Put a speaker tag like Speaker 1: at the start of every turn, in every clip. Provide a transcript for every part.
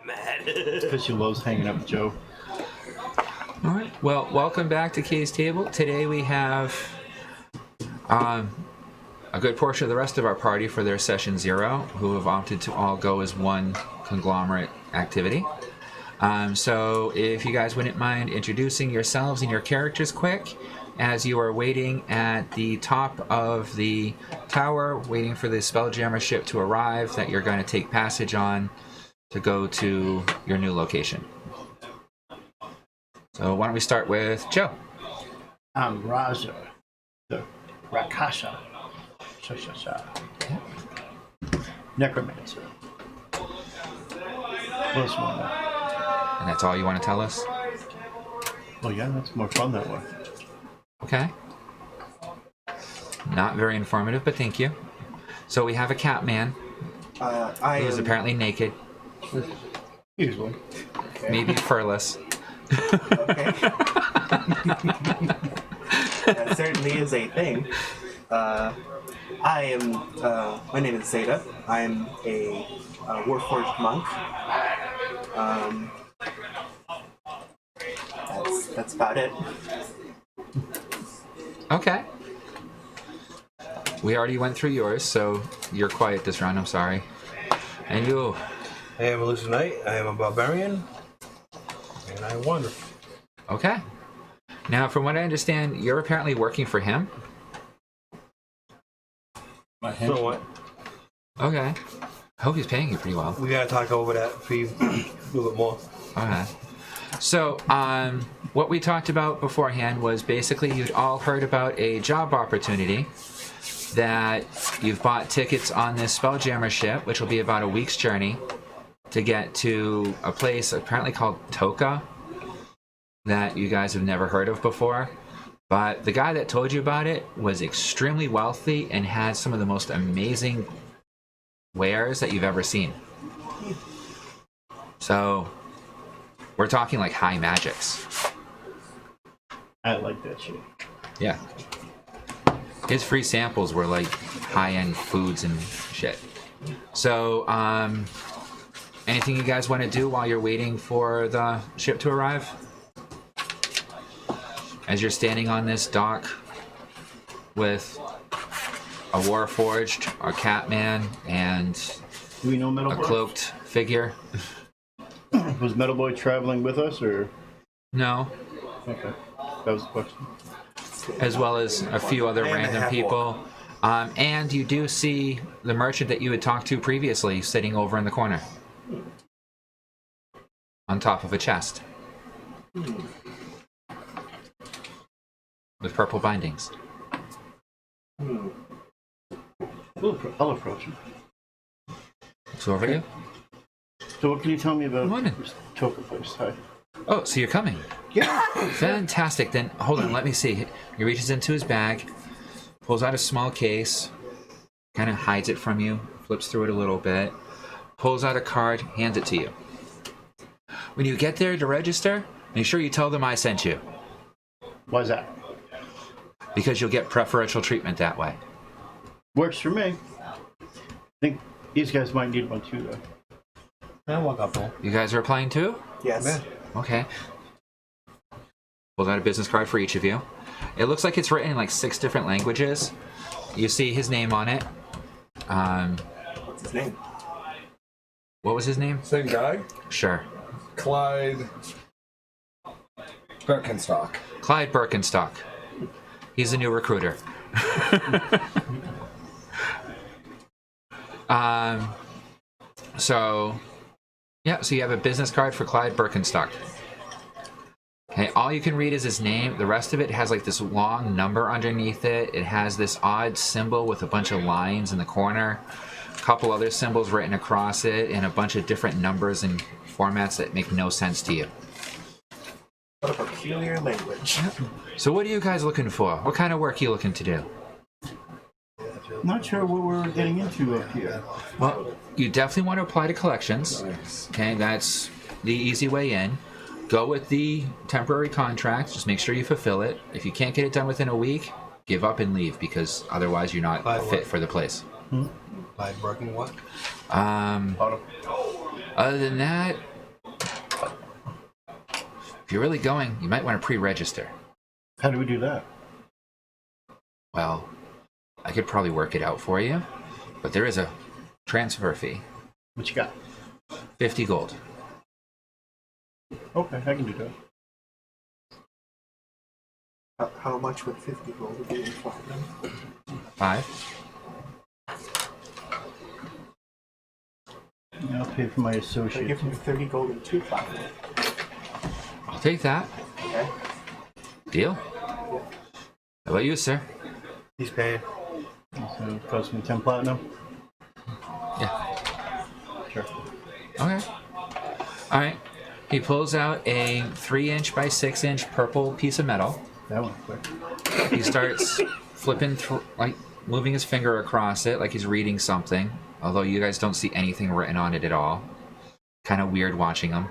Speaker 1: mad.
Speaker 2: Because she loves hanging out with Joe.
Speaker 3: All right. Well, welcome back to Kay's Table. Today we have a good portion of the rest of our party for their session 0, who have opted to all go as one conglomerate activity. So if you guys wouldn't mind introducing yourselves and your characters quick, as you are waiting at the top of the tower, waiting for the Spelljammer ship to arrive that you're going to take passage on to go to your new location. So why don't we start with Joe?
Speaker 2: I'm Rasha, the Rakasha. Necromancer. What's more than that?
Speaker 3: And that's all you want to tell us?
Speaker 2: Oh yeah, that's more fun that way.
Speaker 3: Okay. Not very informative, but thank you. So we have a cat man who is apparently naked,
Speaker 2: Usually.
Speaker 4: Okay.
Speaker 3: maybe furless.
Speaker 4: Okay. That certainly is a thing. My name is Zeta. I'm a Warforged monk. That's about it.
Speaker 3: Okay. We already went through yours, so you're quiet this round, I'm sorry. And you?
Speaker 1: I am a Lucid Knight. I am a barbarian. And I wander.
Speaker 3: Okay. Now, from what I understand, you're apparently working for him?
Speaker 2: My hand.
Speaker 1: So what?
Speaker 3: Okay. I hope he's paying you pretty well.
Speaker 1: We gotta talk over that for you a little bit more.
Speaker 3: Okay. So, what we talked about beforehand was basically you'd all heard about a job opportunity that you've bought tickets on this Spelljammer ship, which will be about a week's journey to get to a place apparently called Toka that you guys have never heard of before. But the guy that told you about it was extremely wealthy and had some of the most amazing wares that you've ever seen. So, we're talking like high magics.
Speaker 2: I like that shit.
Speaker 3: Yeah. His free samples were like high-end foods and shit. So, anything you guys want to do while you're waiting for the ship to arrive? As you're standing on this dock with a Warforged, a Catman, and
Speaker 2: Do we know Metal
Speaker 3: a
Speaker 2: Boy?
Speaker 3: cloaked figure.
Speaker 2: Was Metal Boy traveling with us, or?
Speaker 3: No.
Speaker 2: Okay. That was the question.
Speaker 3: As well as a few other
Speaker 1: I am a
Speaker 3: random
Speaker 1: half-orc.
Speaker 3: people. And you do see the merchant that you had talked to previously sitting over in the corner. On top of a chest. With purple bindings.
Speaker 2: I'll approach him.
Speaker 3: So over to you.
Speaker 2: So what can you tell me about
Speaker 3: Morning.
Speaker 2: this Toka place? Hi.
Speaker 3: Oh, so you're coming.
Speaker 2: Yeah.
Speaker 3: Fantastic. Then, hold on, let me see. He reaches into his bag, pulls out a small case, kind of hides it from you, flips through it a little bit, pulls out a card, hands it to you. When you get there to register, make sure you tell them I sent you,
Speaker 2: Why's that?
Speaker 3: because you'll get preferential treatment that way.
Speaker 2: Works for me. I think these guys might need one too, though.
Speaker 1: I walk up there.
Speaker 3: You guys are applying too?
Speaker 4: Yes.
Speaker 1: Man.
Speaker 3: Okay. Pulls out a business card for each of you. It looks like it's written in like 6 different languages. You see his name on it.
Speaker 4: What's his name?
Speaker 3: What was his name?
Speaker 5: Same guy,
Speaker 3: Sure.
Speaker 5: Clyde Birkenstock.
Speaker 3: Clyde Birkenstock. He's a new recruiter. So you have a business card for Clyde Birkenstock. Okay, all you can read is his name. The rest of it has like this long number underneath it. It has this odd symbol with a bunch of lines in the corner, a couple other symbols written across it, and a bunch of different numbers and formats that make no sense to you.
Speaker 4: What a peculiar language.
Speaker 3: So what are you guys looking for? What kind of work are you looking to do?
Speaker 2: Not sure what we're getting into up here.
Speaker 3: Well, you definitely want to apply to Collections. Okay, that's the easy way in. Go with the temporary contract. Just make sure you fulfill it. If you can't get it done within a week, give up and leave, because otherwise you're not fit for the place.
Speaker 1: Clyde Birken what?
Speaker 3: A Other than that, if you're really going, you might want to pre-register.
Speaker 2: How do we do that?
Speaker 3: Well, I could probably work it out for you, but there is a transfer fee.
Speaker 2: What you got?
Speaker 3: 50 gold.
Speaker 2: Okay, I can do that.
Speaker 4: How much would 50 gold be in platinum?
Speaker 3: 5.
Speaker 2: I'll pay for my
Speaker 4: I
Speaker 2: associate.
Speaker 4: give him 30 gold and 2 platinum.
Speaker 3: I'll take that.
Speaker 4: Okay.
Speaker 3: Deal. How about you, sir?
Speaker 1: He's paying.
Speaker 2: So it costs me 10 platinum.
Speaker 3: Yeah.
Speaker 2: Sure.
Speaker 3: Okay. All right. He pulls out a 3-inch by 6-inch purple piece of metal.
Speaker 2: That went quick.
Speaker 3: He starts flipping through, like moving his finger across it, like he's reading something. Although you guys don't see anything written on it at all. Kind of weird watching him.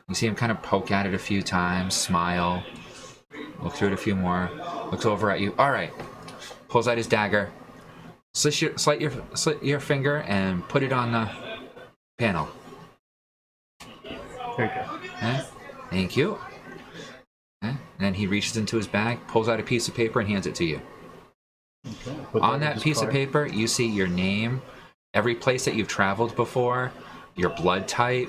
Speaker 3: You see him kind of poke at it a few times, smile, look through it a few more, looks over at you. All right. Pulls out his dagger, slit your finger, and put it on the panel.
Speaker 2: Very good.
Speaker 3: Okay. Thank you. Okay. And then he reaches into his bag, pulls out a piece of paper, and hands it to you.
Speaker 2: Okay. Put
Speaker 3: On
Speaker 2: in
Speaker 3: that
Speaker 2: his
Speaker 3: piece of
Speaker 2: card.
Speaker 3: paper, you see your name, every place that you've traveled before, your blood type,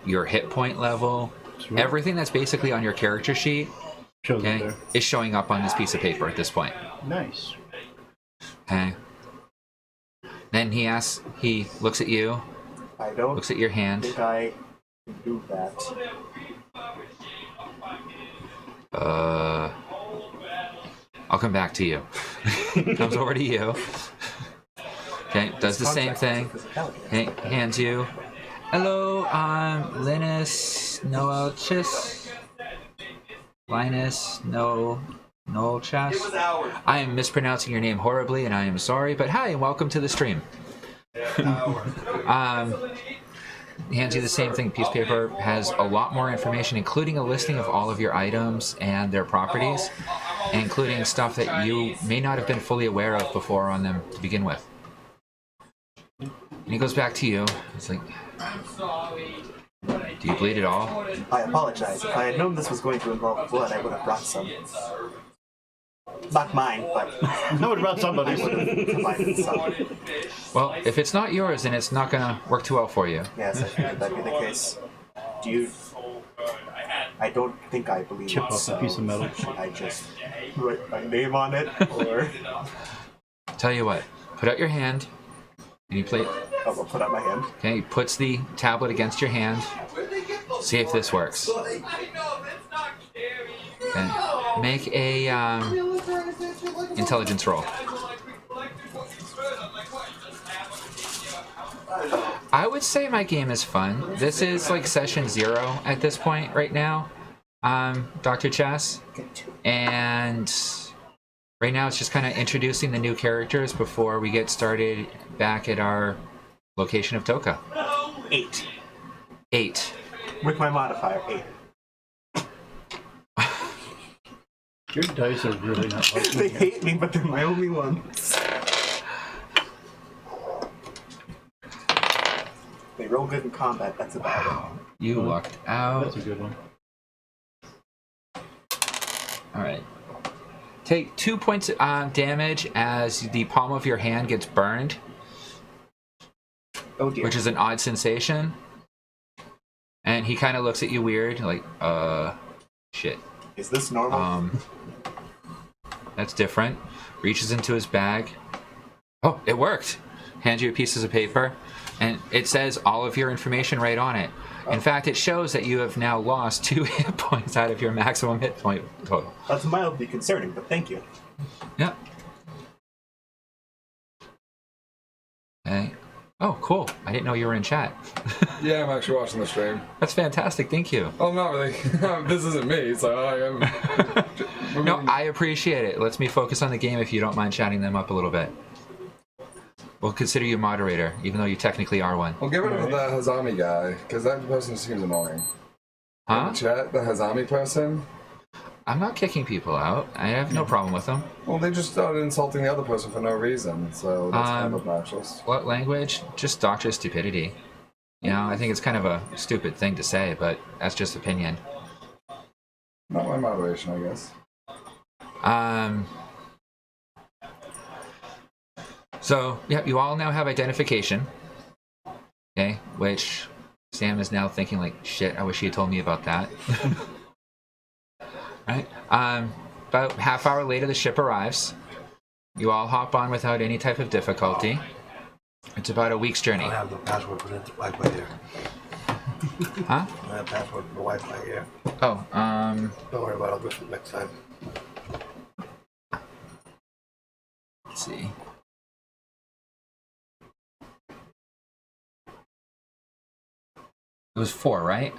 Speaker 3: your hit point level,
Speaker 2: Sweet.
Speaker 3: everything that's basically on your character sheet,
Speaker 2: Shows it
Speaker 3: okay,
Speaker 2: there.
Speaker 3: is showing up on this piece of paper at this point.
Speaker 2: Nice.
Speaker 3: Okay. Then he looks at you,
Speaker 4: I don't
Speaker 3: looks at your hand.
Speaker 4: think I can do that.
Speaker 3: I'll come back to you. Comes over to you. Okay, does the same thing. Okay, hands you. Hello, I'm Linus Noelchis. Linus Noelchis. I am mispronouncing your name horribly, and I am sorry. But hi, and welcome to the stream. Hands you the same thing. Piece of paper has a lot more information, including a listing of all of your items and their properties, including stuff that you may not have been fully aware of before on them to begin with. And he goes back to you. It's like, do you bleed at all?
Speaker 4: I apologize. If I had known this was going to involve blood, I would have brought some. Not mine, but
Speaker 2: No, what about somebody's?
Speaker 4: provided some.
Speaker 3: Well, if it's not yours, then it's not going to work too well for you.
Speaker 4: Yes, I figured that'd be the case. Do you... I don't think I believe
Speaker 2: Chip off
Speaker 4: so.
Speaker 2: a piece of metal.
Speaker 4: Should I just write my name on it, or...
Speaker 3: Tell you what, put out your hand, and you play.
Speaker 4: I'll put out my hand.
Speaker 3: Okay, he puts the tablet against your hand. See if this works. Okay. Make a intelligence roll. I would say my game is fun. This is like session 0 at this point right now, Dr. Chess. And right now it's just kind of introducing the new characters before we get started back at our location of Toka.
Speaker 4: 8.
Speaker 3: 8.
Speaker 4: With my modifier, 8.
Speaker 2: Your dice are really not like
Speaker 4: They hate me, but they're my only ones. They roll good in combat, that's about
Speaker 3: You lucked out.
Speaker 2: That's a good one.
Speaker 3: Alright. Take 2 points of damage as the palm of your hand gets burned,
Speaker 4: it. Oh dear.
Speaker 3: which is an odd sensation. And he kind of looks at you weird, like, shit.
Speaker 4: Is this normal?
Speaker 3: That's different. Reaches into his bag. Oh, it worked. Hands you pieces of paper, and it says all of your information right on it. In fact, it shows that you have now lost 2 hit points out of your maximum hit point total.
Speaker 4: That's mildly concerning, but thank you.
Speaker 3: Yep. Okay. Oh, cool. I didn't know you were in chat.
Speaker 5: Yeah, I'm actually watching the stream.
Speaker 3: That's fantastic. Thank you.
Speaker 5: Oh, not really. This isn't me, so I am.
Speaker 3: No, I appreciate it. Let's me focus on the game if you don't mind chatting them up a little bit. We'll consider you moderator, even though you technically are one.
Speaker 5: Well, get rid of the Hazami guy, because that person seems annoying.
Speaker 3: Huh?
Speaker 5: Chat, the Hazami person?
Speaker 3: I'm not kicking people out. I have no problem with them.
Speaker 5: Well, they just started insulting the other person for no reason, so that's kind of obnoxious.
Speaker 3: What language? Just Doctor Stupidity. You know, I think it's kind of a stupid thing to say, but that's just opinion.
Speaker 5: Not my motivation, I guess.
Speaker 3: So, yeah, you all now have identification. Okay, which Sam is now thinking like, shit, I wish he had told me about that. Right? About half hour later, the ship arrives. You all hop on without any type of difficulty. It's about a week's journey.
Speaker 1: I have the password for the Wi-Fi here.
Speaker 3: Huh?
Speaker 1: I have password for the Wi-Fi here.
Speaker 3: Oh,
Speaker 1: Don't worry about it. I'll do it next time.
Speaker 3: let's see. It was 4, right?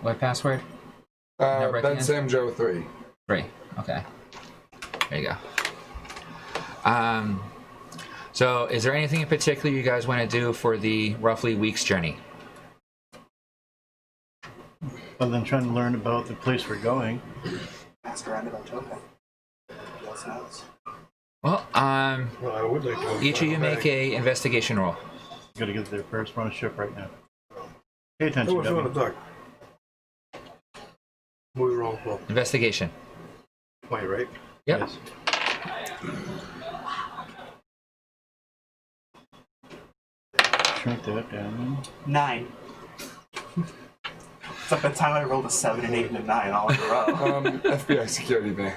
Speaker 3: What password? Number at the
Speaker 5: Ben
Speaker 3: end?
Speaker 5: Sam Joe 3.
Speaker 3: 3. Okay. There you go. So is there anything in particular you guys want to do for the roughly week's journey?
Speaker 2: Other than trying to learn about the place we're going.
Speaker 4: Ask around about Toka. Who else knows?
Speaker 3: Well,
Speaker 1: Well, I would like to.
Speaker 3: each of you make a investigation roll.
Speaker 2: Gotta get there first. We're on a ship right now. Pay attention,
Speaker 1: Who was on the
Speaker 2: W.
Speaker 1: duck? Who we wrong for?
Speaker 3: Investigation.
Speaker 1: 20, right?
Speaker 3: Yep.
Speaker 2: Yes. Shrink that down.
Speaker 4: 9. It's like the time I rolled a 7, an 8, and a 9 all in a row.
Speaker 5: FBI security bay.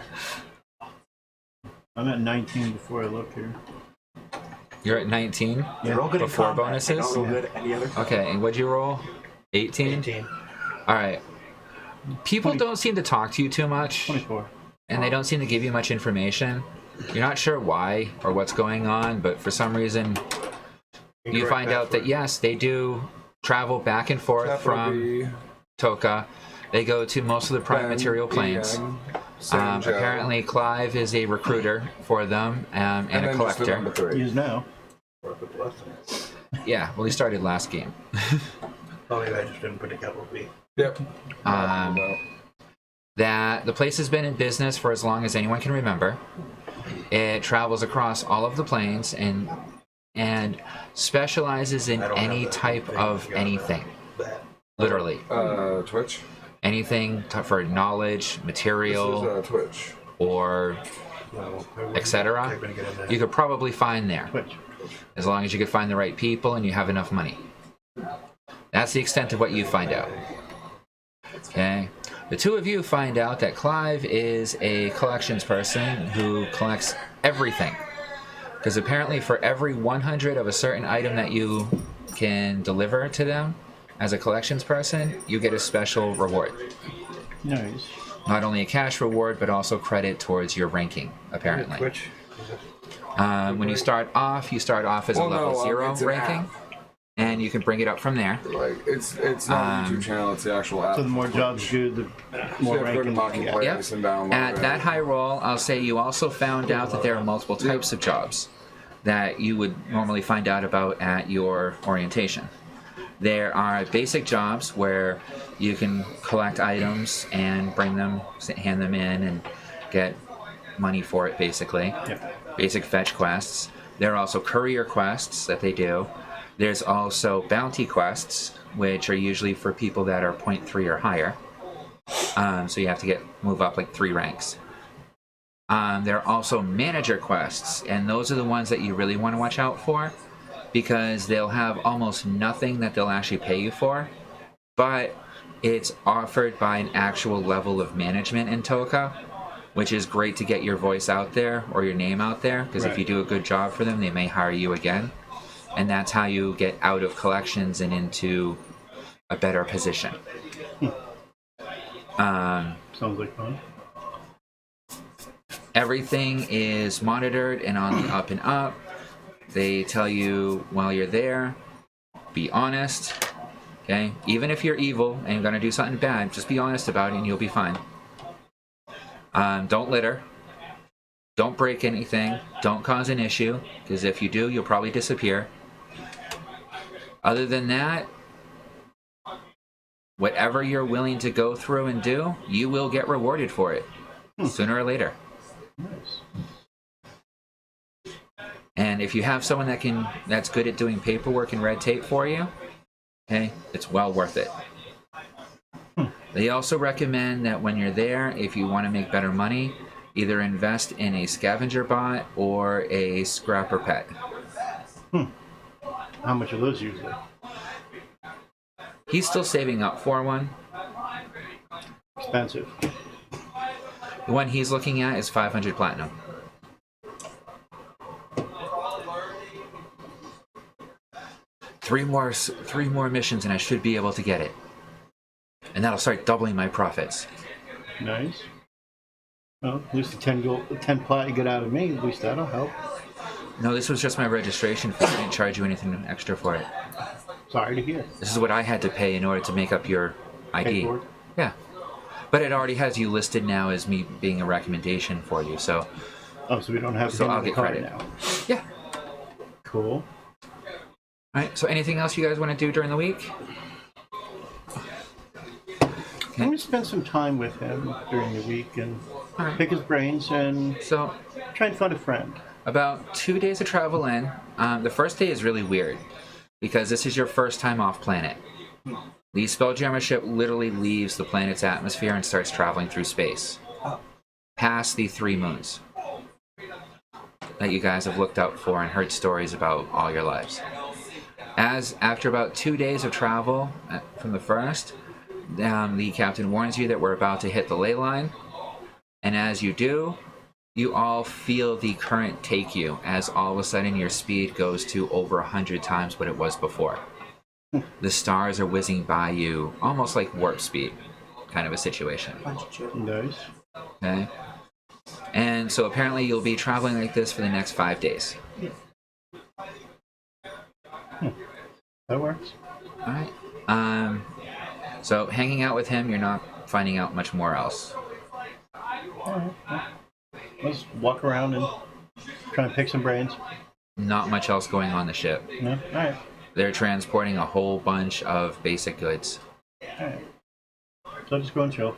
Speaker 2: I'm at 19 before I look here.
Speaker 3: You're at 19?
Speaker 4: I roll good in
Speaker 3: Before
Speaker 4: combat.
Speaker 3: bonuses?
Speaker 4: I don't roll good at any other time.
Speaker 3: Okay, and what'd you roll? 18?
Speaker 1: 18.
Speaker 3: Alright. People don't seem to talk to you too much,
Speaker 2: 24.
Speaker 3: and they don't seem to give you much information. You're not sure why or what's going on, but for some reason you
Speaker 1: Incorrect
Speaker 3: find out that
Speaker 1: password.
Speaker 3: yes, they do travel back and forth
Speaker 5: Capital
Speaker 3: from
Speaker 5: B,
Speaker 3: Toka. They go to most of the prime
Speaker 5: Ben,
Speaker 3: material planes.
Speaker 5: Ian, Sam Joe,
Speaker 3: Apparently Clive is a recruiter for them and a
Speaker 5: then just the
Speaker 3: collector.
Speaker 5: number 3.
Speaker 2: He is now.
Speaker 1: Work with the last time.
Speaker 3: Yeah, well he started last game.
Speaker 1: Oh, maybe I just didn't put the capital B.
Speaker 5: Yep.
Speaker 3: That the place has been in business for as long as anyone can remember. It travels across all of the planes and specializes in
Speaker 1: I don't have
Speaker 3: any
Speaker 1: that
Speaker 3: type
Speaker 1: thing.
Speaker 3: of
Speaker 1: I got
Speaker 3: anything.
Speaker 1: that.
Speaker 3: Literally.
Speaker 5: Twitch.
Speaker 3: Anything for knowledge,
Speaker 5: This
Speaker 3: material,
Speaker 5: is Twitch.
Speaker 3: or
Speaker 1: No,
Speaker 3: etc.
Speaker 1: they're gonna get in there.
Speaker 3: You could probably find there.
Speaker 2: Twitch.
Speaker 3: As long as you could find the right people and you have enough money. That's the extent of what you find out. Okay? The two of you find out that Clive is a collections person who collects everything. Because apparently for every 100 of a certain item that you can deliver to them as a collections person, you get a special reward.
Speaker 2: Nice.
Speaker 3: Not only a cash reward, but also credit towards your ranking, apparently.
Speaker 1: Twitch.
Speaker 3: When you start off as a
Speaker 5: Well,
Speaker 3: level
Speaker 5: no,
Speaker 3: 0
Speaker 5: it's an
Speaker 3: ranking,
Speaker 5: app.
Speaker 3: and you can bring it up from there.
Speaker 5: Like it's not a YouTube channel. It's the actual app.
Speaker 2: So the more jobs you do, the more
Speaker 5: you have to go to
Speaker 2: ranking.
Speaker 5: Marketplace
Speaker 3: Yep.
Speaker 5: and download
Speaker 3: At
Speaker 5: it.
Speaker 3: that high roll, I'll say you also found out that there are multiple types of jobs that you would normally find out about at your orientation. There are basic jobs where you can collect items and bring them, hand them in, and get money for it, basically.
Speaker 2: Yep.
Speaker 3: Basic fetch quests. There are also courier quests that they do. There's also bounty quests, which are usually for people that are 0.3 or higher. So you have to move up like 3 ranks. There are also manager quests, and those are the ones that you really want to watch out for, because they'll have almost nothing that they'll actually pay you for, but it's offered by an actual level of management in Toka, which is great to get your voice out there or your name out there, because if
Speaker 2: Right.
Speaker 3: you do a good job for them, they may hire you again, and that's how you get out of collections and into a better position.
Speaker 2: Sounds like fun.
Speaker 3: Everything is monitored and on the up and up. They tell you while you're there, be honest, okay? Even if you're evil and you're gonna do something bad, just be honest about it and you'll be fine. Don't litter. Don't break anything. Don't cause an issue, because if you do, you'll probably disappear. Other than that, whatever you're willing to go through and do, you will get rewarded for it, sooner or later.
Speaker 2: Nice.
Speaker 3: And And if you have someone that's good at doing paperwork and red tape for you, okay, it's well worth it. They also recommend that when you're there, if you want to make better money, either invest in a scavenger bot or a scrapper pet.
Speaker 2: How much are those usually?
Speaker 3: He's still saving up for one.
Speaker 2: Expensive.
Speaker 3: The one he's looking at is 500 platinum. Three more missions and I should be able to get it. And that'll start doubling my profits.
Speaker 2: Nice. Well, at least the 10 plat you get out of me, at least that'll help.
Speaker 3: No, this was just my registration fee. I didn't charge you anything extra for it.
Speaker 2: Sorry to hear.
Speaker 3: This is what I had to pay in order to make up your ID.
Speaker 2: Paperwork.
Speaker 3: Yeah. But it already has you listed now as me being a recommendation for you, so...
Speaker 2: Oh, so we don't have
Speaker 3: So
Speaker 2: him
Speaker 3: I'll
Speaker 2: in the
Speaker 3: get
Speaker 2: card
Speaker 3: credit.
Speaker 2: now.
Speaker 3: Yeah.
Speaker 2: Cool.
Speaker 3: Alright, so anything else you guys want to do during the week?
Speaker 2: I'm going to spend some time with him during the week and
Speaker 3: Alright.
Speaker 2: pick his brains and
Speaker 3: So,
Speaker 2: try and find a friend.
Speaker 3: about 2 days of travel in. The first day is really weird, because this is your first time off planet. The Spelljammer ship literally leaves the planet's atmosphere and starts traveling through space. Past the 3 moons that you guys have looked up for and heard stories about all your lives. After about 2 days of travel from the first, the captain warns you that we're about to hit the ley line, and as you do, you all feel the current take you as all of a sudden your speed goes to over 100 times what it was before. The stars are whizzing by you almost like warp speed kind of a situation.
Speaker 2: Nice.
Speaker 3: Okay? And so apparently you'll be traveling like this for the next 5 days.
Speaker 2: That works.
Speaker 3: Alright. So hanging out with him, you're not finding out much more else.
Speaker 2: Alright. Let's walk around and try and pick some brains.
Speaker 3: Not much else going on the ship.
Speaker 2: No? Alright.
Speaker 3: They're transporting a whole bunch of basic goods.
Speaker 2: Alright. So I'll just go and chill.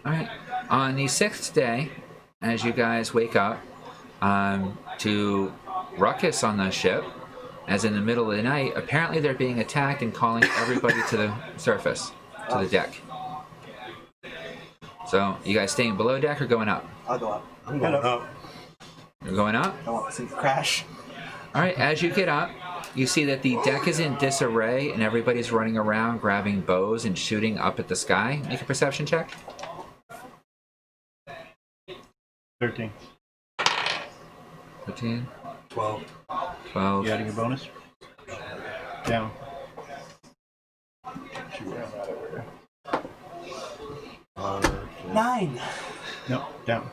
Speaker 3: Alright. On the 6th day, as you guys wake up to ruckus on the ship, as in the middle of the night, apparently they're being attacked and calling everybody to the surface, to the deck. So, you guys staying below deck or going up?
Speaker 4: I'll go up.
Speaker 1: I'm going up.
Speaker 3: You're going up?
Speaker 4: I want to see the crash.
Speaker 3: Alright, as you get up, you see that the deck is in disarray and everybody's running around grabbing bows and shooting up at the sky. Make a perception check.
Speaker 2: 13.
Speaker 3: 13,
Speaker 1: 12.
Speaker 3: 12.
Speaker 2: You adding a bonus? Down.
Speaker 4: 9.
Speaker 2: No, down.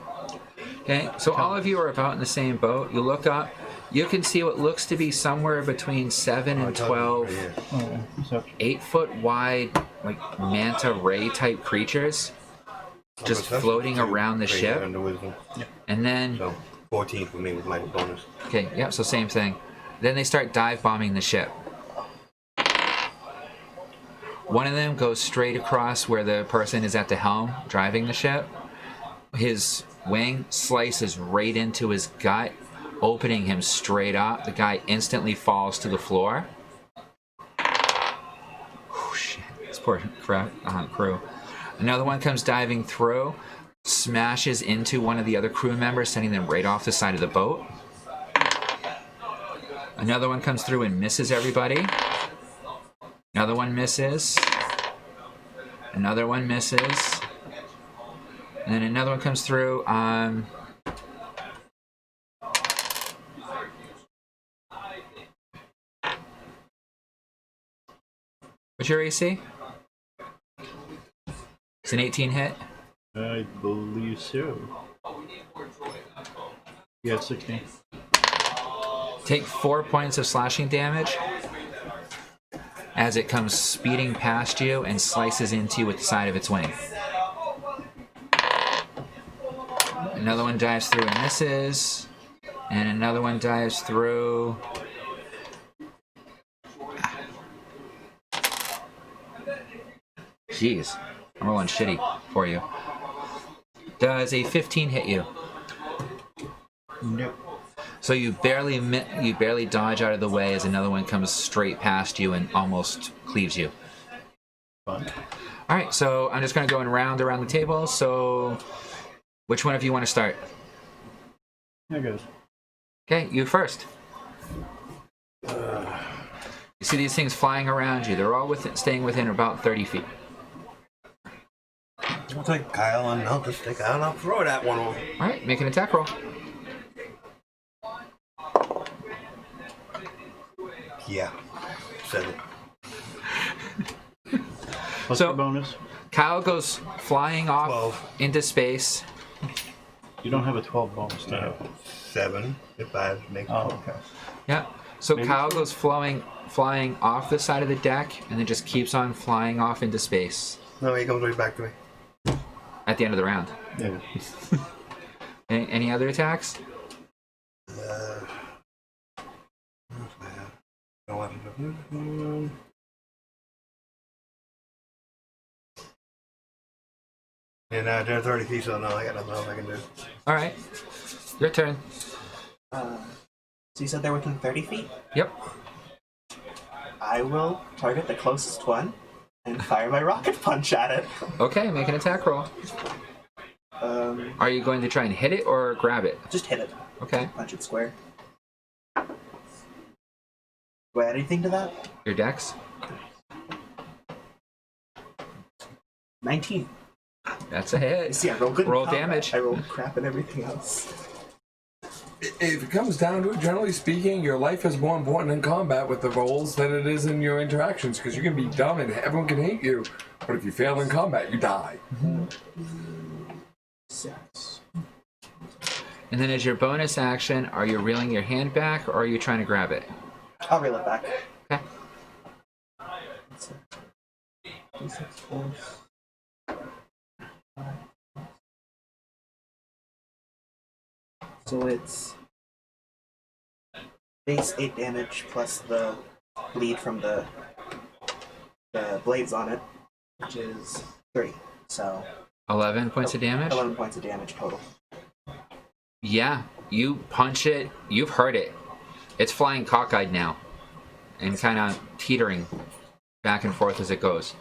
Speaker 3: Okay, so all of you are about in the same boat. You look up, you can see what looks to be somewhere between 7 and 12
Speaker 2: Oh, so
Speaker 3: 8-foot wide, like manta ray type creatures just floating around the ship. And then,
Speaker 1: So 14 for me with my bonus.
Speaker 3: okay, yeah, so same thing. Then they start dive bombing the ship. One of them goes straight across where the person is at the helm driving the ship. His wing slices right into his gut, opening him straight up. The guy instantly falls to the floor. Oh, shit. This poor crew. Another one comes diving through, smashes into one of the other crew members, sending them right off the side of the boat. Another one comes through and misses everybody. Another one misses. Another one misses. And then another one comes through. What's your AC? It's an 18 hit.
Speaker 2: I believe so. Yeah, 16.
Speaker 3: Take 4 points of slashing damage as it comes speeding past you and slices into you with the side of its wing. Another one dives through and misses. And another one dives through. Jeez, I'm rolling shitty for you. Does a 15 hit you?
Speaker 2: Nope.
Speaker 3: So you barely dodge out of the way as another one comes straight past you and almost cleaves you.
Speaker 2: Fun.
Speaker 3: All right, so I'm just going to go around the table. So which one of you want to start?
Speaker 2: There goes.
Speaker 3: Okay, you first. You see these things flying around you. They're all staying within about 30 feet.
Speaker 1: I'll take Kyle and I'll just take out and I'll throw it at one of them.
Speaker 3: All right, make an attack roll.
Speaker 1: Yeah. 7.
Speaker 2: What's
Speaker 3: So-
Speaker 2: your bonus?
Speaker 3: Kyle goes flying off
Speaker 1: 12.
Speaker 3: into space.
Speaker 2: You don't have a 12 bonus, do you?
Speaker 1: 7 if I make
Speaker 2: Oh, okay.
Speaker 3: Yeah. So
Speaker 2: Maybe
Speaker 3: Kyle
Speaker 2: so.
Speaker 3: goes flying off the side of the deck and then just keeps on flying off into space
Speaker 1: No, he comes right back to me.
Speaker 3: at the end of the round.
Speaker 2: Yeah.
Speaker 3: Any other attacks?
Speaker 1: And they're 30 feet, so no, I got nothing else I can do.
Speaker 3: All right. Your turn.
Speaker 4: So you said they're within 30 feet?
Speaker 3: Yep.
Speaker 4: I will target the closest one and fire my rocket punch at it.
Speaker 3: Okay, make an attack roll. Are you going to try and hit it or grab it?
Speaker 4: Just hit it.
Speaker 3: Okay.
Speaker 4: Punch it square. Do I add anything to that?
Speaker 3: Your dex?
Speaker 4: 19.
Speaker 3: That's a
Speaker 4: You
Speaker 3: hit.
Speaker 4: see, I roll good in
Speaker 3: Roll
Speaker 4: combat.
Speaker 3: damage.
Speaker 4: I roll crap and everything else.
Speaker 5: If it comes down to it, generally speaking, your life is more important in combat with the rolls than it is in your interactions, because you can be dumb and everyone can hate you, but if you fail in combat, you die.
Speaker 4: 6.
Speaker 3: And then as your bonus action, are you reeling your hand back or are you trying to grab it?
Speaker 4: I'll reel it back.
Speaker 3: Okay.
Speaker 4: D6 plus 5. So it's base 8 damage plus the bleed from the blades on it, which is 3. So
Speaker 3: 11 points of damage?
Speaker 4: 11 points of damage total.
Speaker 3: Yeah, you punch it. You've heard it. It's flying cockeyed now and kind of teetering back and forth as it goes.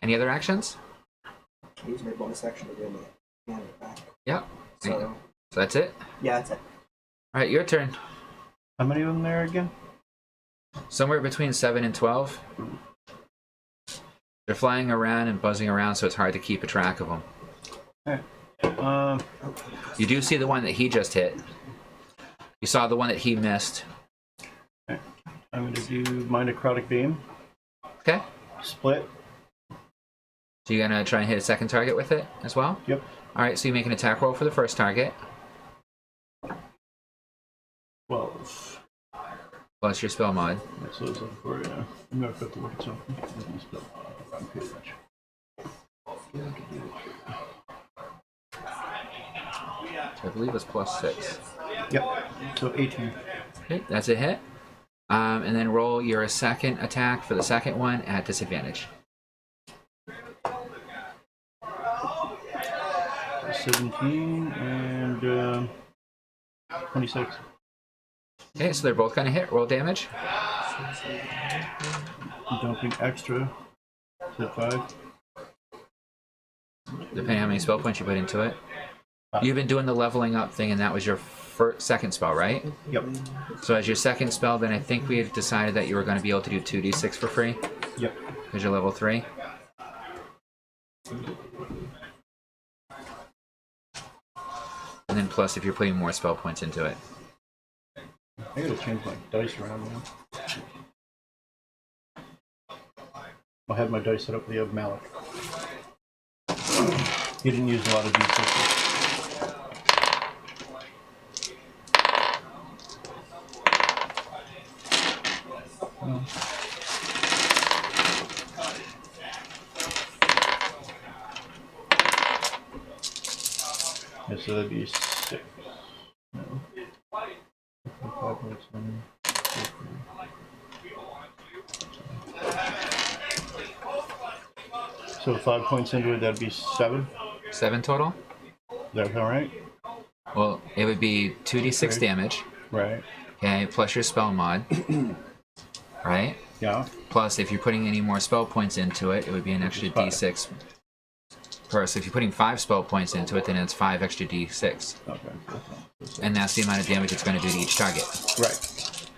Speaker 3: Any other actions?
Speaker 4: I use my bonus action to reel my hand back.
Speaker 3: Yep.
Speaker 4: So
Speaker 3: So that's it?
Speaker 4: yeah, that's it.
Speaker 3: All right, your turn.
Speaker 2: How many of them there again?
Speaker 3: Somewhere between 7 and 12. They're flying around and buzzing around, so it's hard to keep a track of them.
Speaker 2: Okay.
Speaker 3: You do see the one that he just hit. You saw the one that he missed.
Speaker 2: I'm going to do my necrotic beam.
Speaker 3: Okay.
Speaker 2: Split.
Speaker 3: So you're going to try and hit a second target with it as well?
Speaker 2: Yep.
Speaker 3: All right, so you make an attack roll for the first target.
Speaker 2: 12.
Speaker 3: Plus your spell mod.
Speaker 2: That's what I was looking for, yeah. I'm going to put the look at something. Okay, gotcha.
Speaker 3: I believe it's plus 6.
Speaker 2: Yep. So 18.
Speaker 3: Okay, that's a hit. And then roll your second attack for the second one at disadvantage.
Speaker 2: 17 and 26.
Speaker 3: Okay, so they're both going to hit. Roll damage.
Speaker 2: Dumping extra. So 5.
Speaker 3: Depending on how many spell points you put into it. You've been doing the leveling up thing, and that was your second spell, right?
Speaker 2: Yep.
Speaker 3: So as your second spell, then I think we had decided that you were going to be able to do 2d6 for free,
Speaker 2: Yep.
Speaker 3: because you're level 3. And then plus if you're putting more spell points into it.
Speaker 2: I gotta change my dice around now. I had my dice set up with the Malik. He didn't use a lot of d6s. Yeah, so that'd be 6. No. 5 minutes, 1, so 5 points into it, that'd be 7.
Speaker 3: 7 total?
Speaker 2: Is that alright?
Speaker 3: Well, it would be 2d6
Speaker 2: Okay.
Speaker 3: damage.
Speaker 2: Right.
Speaker 3: Okay, plus your spell mod. Right?
Speaker 2: Yeah.
Speaker 3: Plus, if you're putting any more spell points into it, it would be an extra d6. First, if you're putting 5 spell points into it, then it's 5 extra d6.
Speaker 2: Okay.
Speaker 3: And that's the amount of damage it's going to do to each target.
Speaker 2: Right.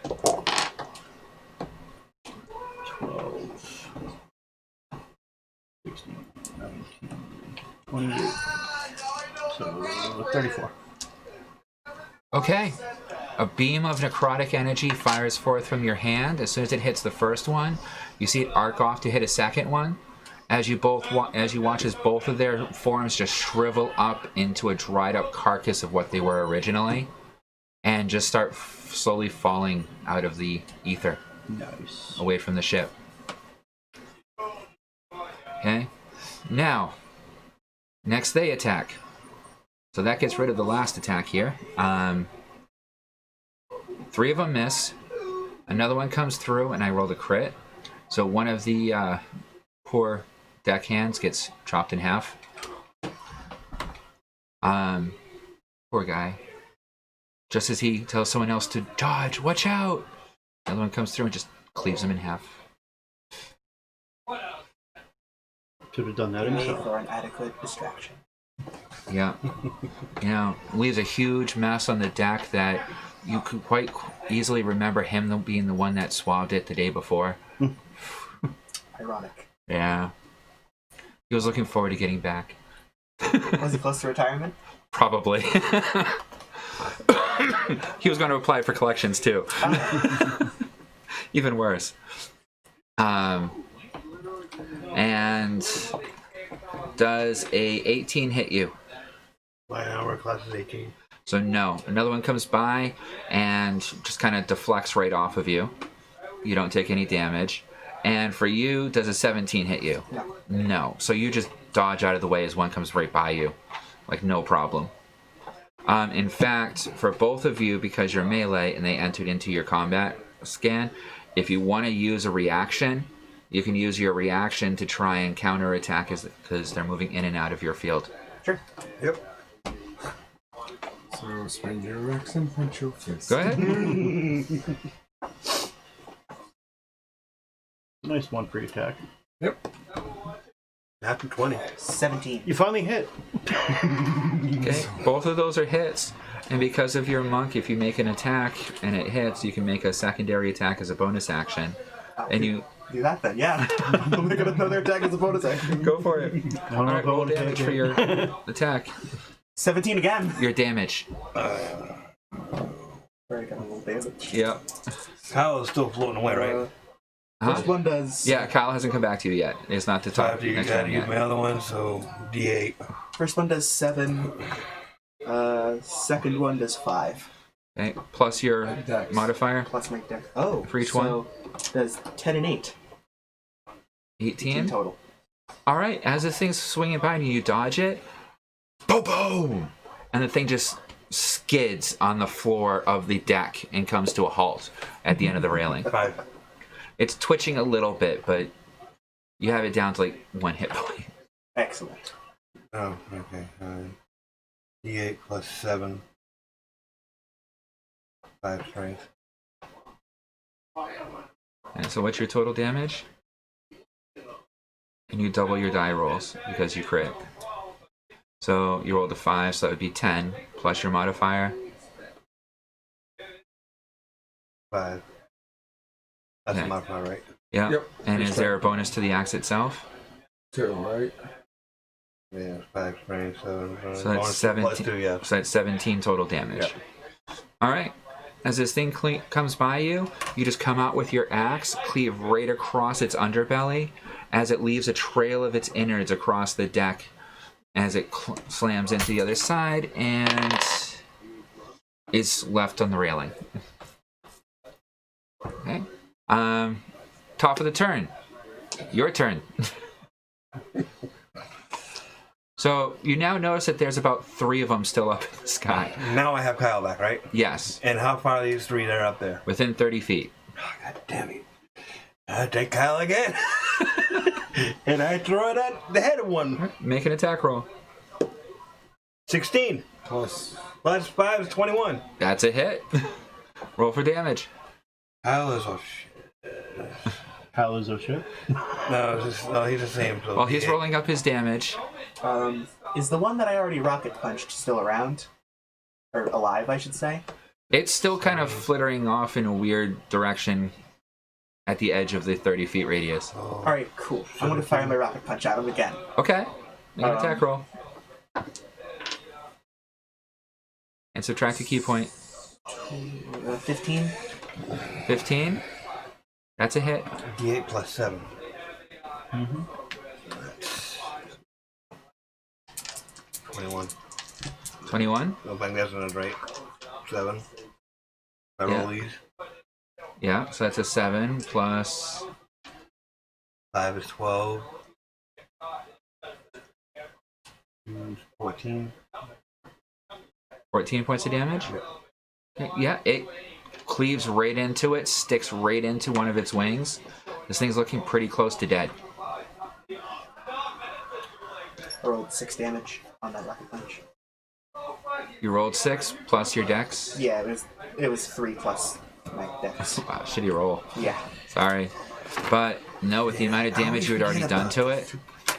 Speaker 2: 12, 16, 19, 28. So 34.
Speaker 3: Okay. A beam of necrotic energy fires forth from your hand. As soon as it hits the first one, you see it arc off to hit a second one. As you watch as both of their forms just shrivel up into a dried up carcass of what they were originally, and just start slowly falling out of the ether.
Speaker 2: Nice.
Speaker 3: Away from the ship. Okay. Now, next they attack. So that gets rid of the last attack here. 3 of them miss. Another one comes through, and I rolled a crit. So one of the poor deckhands gets chopped in half. Poor guy. Just as he tells someone else to dodge, watch out! Another one comes through and just cleaves him in half.
Speaker 2: Should have done that
Speaker 4: Made
Speaker 2: himself.
Speaker 4: for an adequate distraction.
Speaker 3: Yeah. You know, leaves a huge mess on the deck that you could quite easily remember him being the one that swabbed it the day before.
Speaker 4: Ironic.
Speaker 3: Yeah. He was looking forward to getting back.
Speaker 4: Was he close to retirement?
Speaker 3: Probably. He was going to apply for collections too. Even worse. And does a 18 hit you?
Speaker 1: My armor class is 18.
Speaker 3: So no. Another one comes by and just kind of deflects right off of you. You don't take any damage. And for you, does a 17 hit you?
Speaker 4: No.
Speaker 3: No. So you just dodge out of the way as one comes right by you. Like, no problem. In fact, for both of you, because you're melee and they entered into your combat scan, if you want to use a reaction, you can use your reaction to try and counterattack because they're moving in and out of your field.
Speaker 4: Sure.
Speaker 1: Yep.
Speaker 5: So swing your Rex and punch your fist.
Speaker 3: Go ahead.
Speaker 2: Nice one free attack.
Speaker 5: Yep.
Speaker 1: After 20.
Speaker 4: 17.
Speaker 2: You finally hit.
Speaker 3: Okay, both of those are hits. And because of your monk, if you make an attack and it hits, you can make a secondary attack as a bonus action. And you
Speaker 4: Do that then, yeah. I'll make another attack as a bonus action.
Speaker 3: go for it.
Speaker 2: I don't know
Speaker 3: Alright,
Speaker 2: if I
Speaker 3: roll
Speaker 2: want to
Speaker 3: damage
Speaker 2: take
Speaker 3: for
Speaker 2: it.
Speaker 3: your attack.
Speaker 4: 17 again.
Speaker 3: Your damage.
Speaker 4: Already got a little damage.
Speaker 3: Yep.
Speaker 1: Kyle is still floating away, right?
Speaker 3: Huh?
Speaker 4: First one does.
Speaker 3: Yeah, Kyle hasn't come back to you yet. It's not the
Speaker 1: So I
Speaker 3: top
Speaker 1: have to use
Speaker 3: next
Speaker 1: that
Speaker 3: one
Speaker 1: to use
Speaker 3: yet.
Speaker 1: my other one, so D8.
Speaker 4: First one does 7. Second one does 5.
Speaker 3: Okay, plus your
Speaker 5: Dex.
Speaker 3: modifier,
Speaker 4: Plus my deck. Oh.
Speaker 3: For each
Speaker 4: so does 10 and 8.
Speaker 3: 18.
Speaker 4: Total.
Speaker 3: All right, as the thing's swinging by and you dodge it, boom, boom, and the thing just skids on the floor of the deck and comes to a halt at the end of the railing.
Speaker 1: 5.
Speaker 3: It's twitching a little bit, but you have it down to like 1 hit point.
Speaker 4: Excellent.
Speaker 1: Oh, okay. D8 plus 7. 5 strength.
Speaker 3: And so what's your total damage? And you double your die rolls because you crit. So you rolled a 5, so that would be 10 plus your modifier.
Speaker 1: 5. That's
Speaker 3: Okay.
Speaker 1: a modifier, right?
Speaker 3: Yeah.
Speaker 5: Yep.
Speaker 3: And is there a bonus to the axe itself?
Speaker 5: 2, right?
Speaker 1: Yeah, 5 strength, 7.
Speaker 3: So that's
Speaker 1: bonus
Speaker 3: 17.
Speaker 1: Plus 2, yeah.
Speaker 3: So that's 17 total damage. All right. As this thing comes by you, you just come out with your axe, cleave right across its underbelly, as it leaves a trail of its innards across the deck, as it slams into the other side and is left on the railing. Okay. Top of the turn. Your turn. So you now notice that there's about 3 of them still up in the sky.
Speaker 1: Now I have Kyle back, right?
Speaker 3: Yes,
Speaker 1: And how far are these 3 that are up there?
Speaker 3: within 30 feet.
Speaker 1: Oh, God damn it. I take Kyle again. And I throw it at the head of one.
Speaker 3: Make an attack roll.
Speaker 1: 16.
Speaker 5: Plus.
Speaker 1: Plus 5 is 21.
Speaker 3: That's a hit. Roll for damage.
Speaker 1: Kyle is oh shit.
Speaker 2: Kyle is oh shit.
Speaker 1: No, he's the same. So
Speaker 3: Well, he's rolling up his damage.
Speaker 4: Is the one that I already rocket punched still around? Or alive, I should say?
Speaker 3: It's still kind of flittering off in a weird direction at the edge of the 30 feet radius.
Speaker 4: Alright, cool. I'm going to fire my rocket punch at him again.
Speaker 3: Okay. Make an attack roll. And subtract a key point.
Speaker 4: 15.
Speaker 3: 15. That's a hit.
Speaker 1: D8 plus 7.
Speaker 2: Mm-hmm.
Speaker 1: 21.
Speaker 3: 21?
Speaker 1: I don't think that's not right. 7. I roll
Speaker 3: Yeah.
Speaker 1: these.
Speaker 3: Yeah, so that's a 7 plus
Speaker 1: 5 is 12. 14.
Speaker 3: 14 points of damage? Okay, yeah, it cleaves right into it, sticks right into one of its wings. This thing's looking pretty close to dead.
Speaker 4: I rolled 6 damage on that rocket punch.
Speaker 3: You rolled 6 plus your dex.
Speaker 4: Yeah, it was 3 plus my dex.
Speaker 3: Wow, shitty roll.
Speaker 4: Yeah.
Speaker 3: Sorry. But no, with the amount of damage you had already done to it,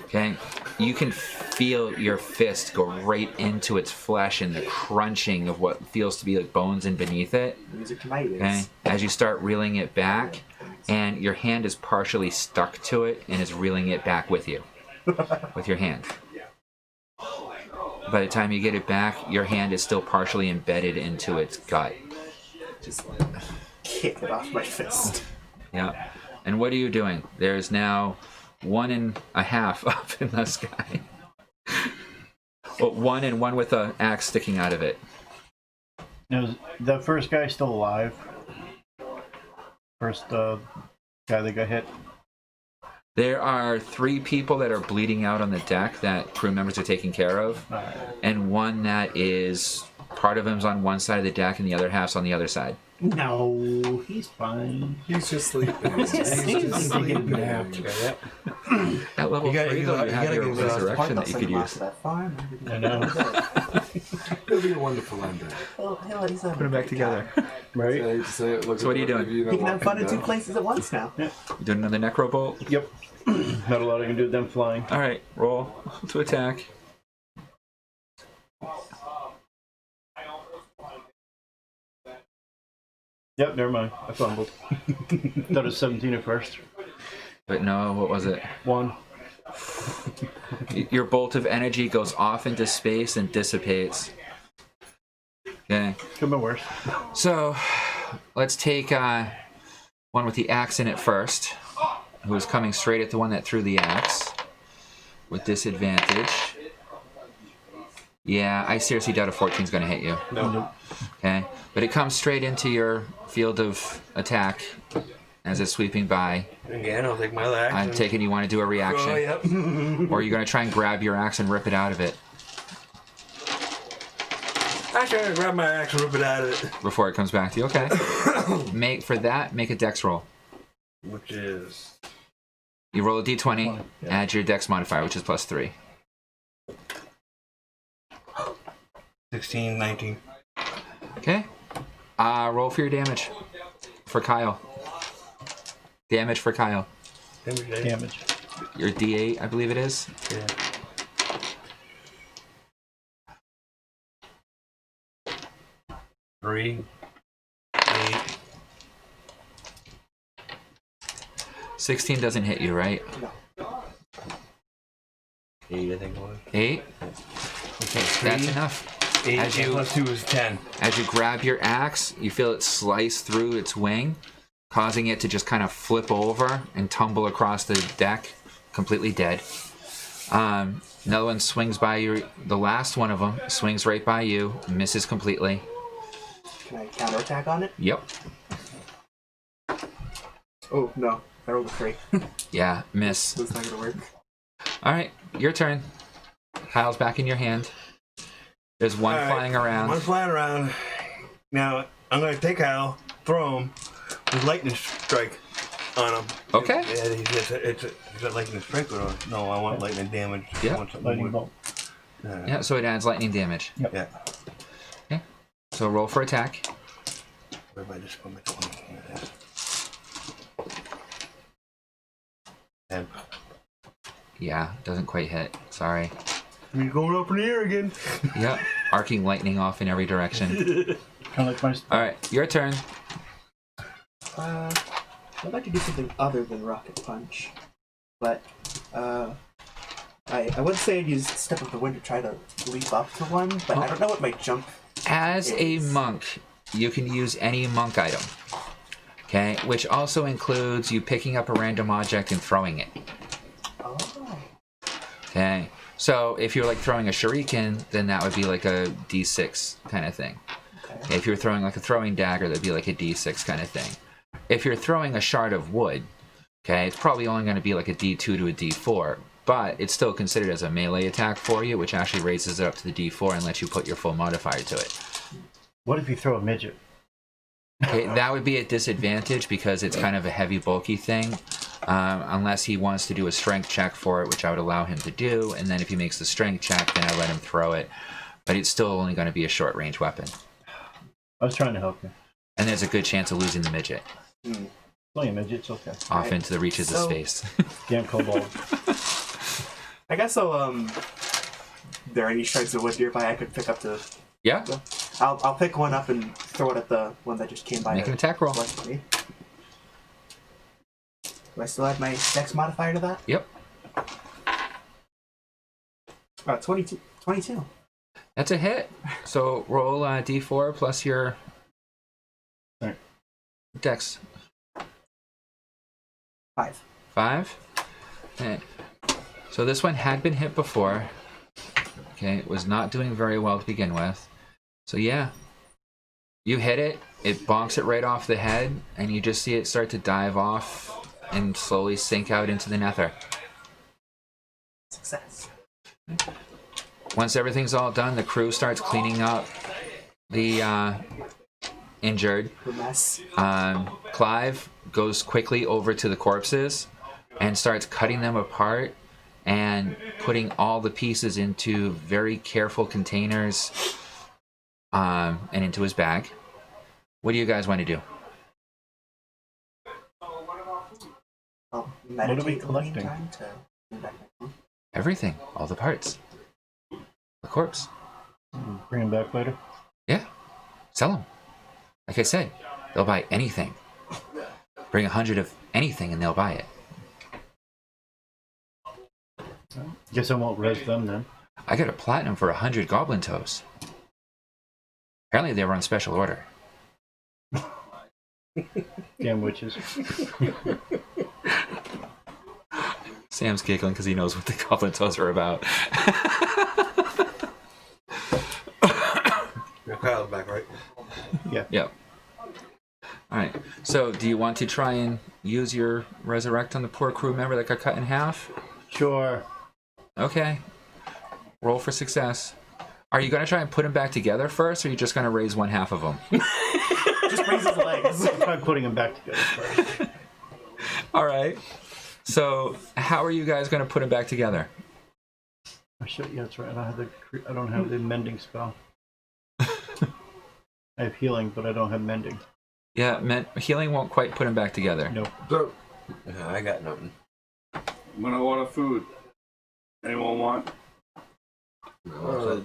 Speaker 3: okay, you can feel your fist go right into its flesh and the crunching of what feels to be like bones in beneath it.
Speaker 4: Music to my ears.
Speaker 3: Okay, as you start reeling it back, and your hand is partially stuck to it and is reeling it back with you, with your hand. By the time you get it back, your hand is still partially embedded into its gut.
Speaker 4: Just kick it off my fist.
Speaker 3: Yeah. And what are you doing? There's now 1.5 up in the sky. Well, 1 and 1 with an axe sticking out of it.
Speaker 2: Now, is the first guy still alive? First guy that got hit?
Speaker 3: There are 3 people that are bleeding out on the deck that crew members are taking care of, and one that is, part of him's on one side of the deck and the other half's on the other side.
Speaker 2: No, he's fine.
Speaker 5: He's just sleeping.
Speaker 4: He's just sleeping.
Speaker 3: At level 3, though, you have your resurrection that you could use.
Speaker 2: I know.
Speaker 5: It'll be a wonderful ending.
Speaker 3: Put them back together.
Speaker 2: Right?
Speaker 5: I hate to say it, look
Speaker 3: So what
Speaker 5: at
Speaker 3: are you
Speaker 5: the
Speaker 3: doing?
Speaker 5: review
Speaker 4: You
Speaker 5: that
Speaker 4: can have fun in
Speaker 5: walking
Speaker 4: 2
Speaker 5: down.
Speaker 4: places at once now.
Speaker 3: You doing another necro bolt?
Speaker 2: Yep. Not a lot I can do with them flying.
Speaker 3: Alright, roll to attack.
Speaker 2: Yep, never mind. I fumbled. That was 17 at first.
Speaker 3: But no, what was it?
Speaker 2: 1.
Speaker 3: Your bolt of energy goes off into space and dissipates. Okay.
Speaker 2: Could have been worse.
Speaker 3: So, let's take one with the axe in it first, who is coming straight at the one that threw the axe with disadvantage. Yeah, I seriously doubt a 14 is going to hit you.
Speaker 2: No.
Speaker 3: Okay, but it comes straight into your field of attack as it's sweeping by.
Speaker 1: Again, I'll take my other action.
Speaker 3: I'm taking you want to do a reaction,
Speaker 1: Oh, yep.
Speaker 3: or you're going to try and grab your axe and rip it out of it
Speaker 1: Actually, I'm going to grab my axe and rip it out of it.
Speaker 3: before it comes back to you. Okay. Make a dex roll.
Speaker 1: Which is...
Speaker 3: You roll a d20, add your dex modifier, which is +3.
Speaker 1: 16, 19.
Speaker 3: Okay. Roll for your damage. For Kyle. Damage for Kyle.
Speaker 2: Damage.
Speaker 3: Your D8, I believe it is.
Speaker 1: Yeah. Three, 8.
Speaker 3: 16 doesn't hit you, right?
Speaker 1: 8, I think it was.
Speaker 3: 8?
Speaker 1: Okay,
Speaker 3: That's enough.
Speaker 1: 8
Speaker 3: As you-
Speaker 1: plus 2 is 10.
Speaker 3: As you grab your axe, you feel it slice through its wing, causing it to just kind of flip over and tumble across the deck, completely dead. Another one swings by you. The last one of them swings right by you, misses completely.
Speaker 4: Can I counterattack on it?
Speaker 3: Yep.
Speaker 4: Oh, no. I rolled a 3.
Speaker 3: Yeah, miss.
Speaker 4: That's not gonna work.
Speaker 3: Alright, your turn. Kyle's back in your hand. There's one
Speaker 1: All right,
Speaker 3: flying around.
Speaker 1: One flying around. Now, I'm going to take Kyle, throw him with lightning strike on him.
Speaker 3: Okay.
Speaker 1: Yeah, it's a lightning strike. Or no, I want lightning damage.
Speaker 3: Yeah.
Speaker 1: I want something
Speaker 2: Lightning
Speaker 1: with-
Speaker 2: bolt.
Speaker 3: Yeah, so it adds lightning damage.
Speaker 1: Yeah.
Speaker 3: So roll for attack.
Speaker 1: Where am I just put my 20 there? And
Speaker 3: Yeah, doesn't quite hit. Sorry.
Speaker 2: You're going up in the air again.
Speaker 3: Yep. Arcing lightning off in every direction.
Speaker 2: Kind of like my.
Speaker 3: Alright, your turn.
Speaker 4: I'd like to do something other than Rocket Punch, but I would say I'd use Step of the Wind to try to leap up to one, but I don't know what my jump
Speaker 3: As a
Speaker 4: is.
Speaker 3: monk, you can use any monk item. Okay? Which also includes you picking up a random object and throwing it.
Speaker 4: Oh.
Speaker 3: Okay? So if you're like throwing a shuriken, then that would be like a d6 kind of thing.
Speaker 4: Okay.
Speaker 3: If you're throwing like a throwing dagger, that'd be like a d6 kind of thing. If you're throwing a shard of wood, okay, it's probably only going to be like a d2 to a d4, but it's still considered as a melee attack for you, which actually raises it up to the d4 and lets you put your full modifier to it.
Speaker 2: What if you throw a midget?
Speaker 3: Okay, that would be at disadvantage because it's kind of a heavy, bulky thing. Unless he wants to do a strength check for it, which I would allow him to do, and then if he makes the strength check, then I let him throw it. But it's still only going to be a short-range weapon.
Speaker 2: I was trying to help you.
Speaker 3: And there's a good chance of losing the midget
Speaker 2: Only a midget, it's okay.
Speaker 3: off into the reaches of
Speaker 4: So-
Speaker 3: space.
Speaker 2: Damn kobold.
Speaker 4: I guess I'll there are any shards of wood nearby I could pick up to.
Speaker 3: Yeah,
Speaker 4: I'll pick one up and throw it at the one that just came by.
Speaker 3: make an attack roll.
Speaker 4: Bless me. Do I still add my dex modifier to that?
Speaker 3: Yep,
Speaker 4: 22. 22.
Speaker 3: that's a hit. So roll d4 plus your
Speaker 2: Alright.
Speaker 3: dex.
Speaker 4: 5.
Speaker 3: 5. Okay. So this one had been hit before. Okay, it was not doing very well to begin with. So yeah, you hit it, it bonks it right off the head, and you just see it start to dive off and slowly sink out into the nether.
Speaker 4: Success.
Speaker 3: Once everything's all done, the crew starts cleaning up the injured.
Speaker 4: The mess.
Speaker 3: Clive goes quickly over to the corpses and starts cutting them apart and putting all the pieces into very careful containers and into his bag. What do you guys want to do?
Speaker 4: I'll
Speaker 2: What are we
Speaker 4: meditate in the
Speaker 2: collecting?
Speaker 4: meantime to bring back my phone.
Speaker 3: Everything, all the parts. The corpse.
Speaker 2: Bring him back later.
Speaker 3: Yeah, sell them. Like I said, they'll buy anything. Bring 100 of anything and they'll buy it.
Speaker 2: Guess I won't res them then.
Speaker 3: I got a platinum for 100 goblin toes. Apparently they were on special order.
Speaker 2: Damn witches.
Speaker 3: Sam's giggling because he knows what the goblin toes are about.
Speaker 1: your Kyle's back, right?
Speaker 2: Yeah.
Speaker 3: Yep. Alright, so do you want to try and use your resurrect on the poor crew member that got cut in half?
Speaker 2: Sure.
Speaker 3: Okay. Roll for success. Are you going to try and put them back together first, or are you just going to raise one half of them?
Speaker 4: Just raise his legs.
Speaker 2: Try putting them back together first.
Speaker 3: Alright. So, how are you guys going to put them back together?
Speaker 2: Oh shit, yeah, that's right. I don't have the mending spell. I have healing, but I don't have mending.
Speaker 3: Yeah, healing won't quite put them back together.
Speaker 2: Nope.
Speaker 5: So,
Speaker 1: I got nothing.
Speaker 6: I'm gonna order food. Anyone want?
Speaker 5: yeah,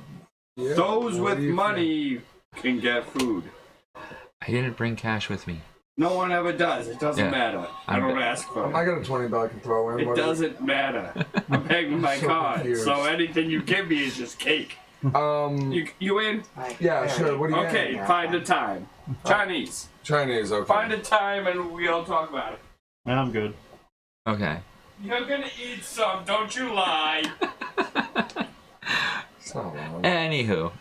Speaker 6: Those
Speaker 5: what
Speaker 6: with
Speaker 5: do you
Speaker 6: money can get food.
Speaker 3: I didn't bring cash with me.
Speaker 6: No one ever does. It doesn't
Speaker 3: Yeah.
Speaker 6: matter. I
Speaker 3: I'm-
Speaker 6: don't ask for
Speaker 5: I
Speaker 6: it.
Speaker 5: got a 20 that I can throw in.
Speaker 6: It
Speaker 5: What do you-
Speaker 6: doesn't matter. I'm paying with my
Speaker 5: So
Speaker 6: card,
Speaker 5: confused.
Speaker 6: so anything you give me is just cake. You in?
Speaker 5: Yeah, sure. What do you
Speaker 6: Okay,
Speaker 4: Yeah,
Speaker 6: find
Speaker 4: fine.
Speaker 6: a time. Chinese.
Speaker 5: Chinese, okay.
Speaker 6: Find a time and we'll talk about it.
Speaker 2: I'm good.
Speaker 3: Okay.
Speaker 6: You're gonna eat some, don't you lie.
Speaker 5: So long.
Speaker 3: Anywho.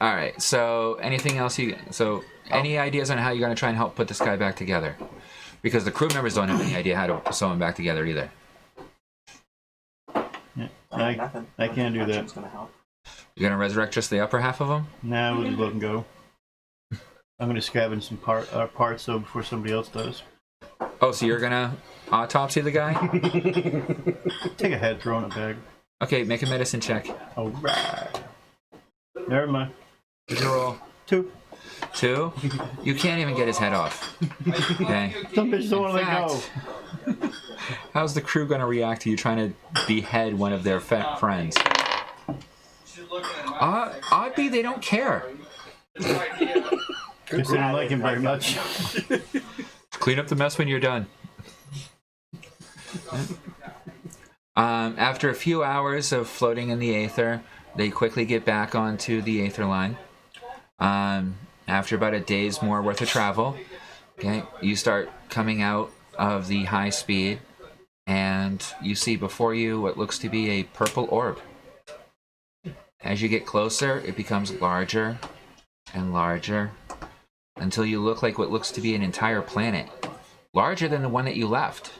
Speaker 3: Alright, so anything else any ideas on how you're going to try and help put this guy back together? Because the crew members don't have any idea how to sew him back together either.
Speaker 2: Yeah.
Speaker 4: Nothing.
Speaker 2: I can't do that.
Speaker 4: Action's gonna help.
Speaker 3: You're going to resurrect just the upper half of him?
Speaker 2: Nah, we'll just let them go. I'm gonna scavenge some parts though before somebody else does.
Speaker 3: Oh, so you're going to autopsy the guy?
Speaker 2: Take a head, throw in a bag.
Speaker 3: Okay, make a medicine check.
Speaker 2: Alright. Never mind.
Speaker 3: What'd you roll?
Speaker 2: 2.
Speaker 3: 2, you can't even get his head off. Okay.
Speaker 2: Some bitch don't
Speaker 3: In
Speaker 2: want to let go.
Speaker 3: fact, how's the crew going to react to you trying to behead one of their friends? Oddly, they don't care.
Speaker 2: Because they don't like him very much.
Speaker 3: Clean up the mess when you're done. After a few hours of floating in the aether, they quickly get back onto the aether line. After about a day's more worth of travel, okay, you start coming out of the high speed, and you see before you what looks to be a purple orb. As you get closer, it becomes larger and larger until you look like what looks to be an entire planet, larger than the one that you left.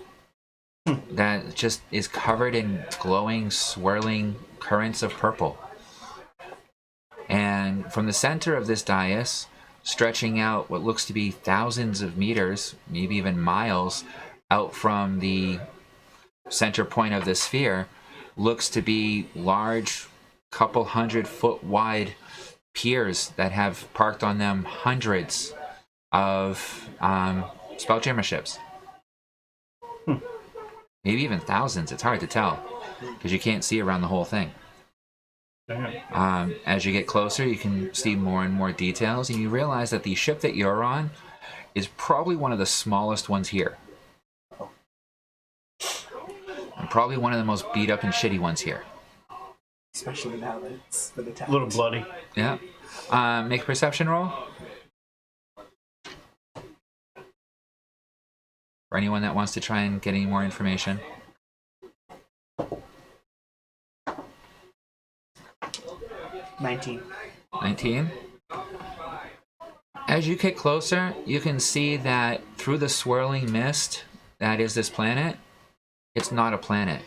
Speaker 3: That just is covered in glowing, swirling currents of purple. And from the center of this dais, stretching out what looks to be thousands of meters, maybe even miles, out from the center point of the sphere, looks to be large, couple 100-foot wide piers that have parked on them hundreds of Spelljammer ships. Maybe even thousands. It's hard to tell because you can't see around the whole thing. As you get closer, you can see more and more details, and you realize that the ship that you're on is probably one of the smallest ones here. And probably one of the most beat up and shitty ones here.
Speaker 4: Especially now that it's been attacked.
Speaker 2: A little bloody.
Speaker 3: Yeah. Make a perception roll. For anyone that wants to try and get any more information.
Speaker 4: 19.
Speaker 3: 19. As you get closer, you can see that through the swirling mist that is this planet, it's not a planet.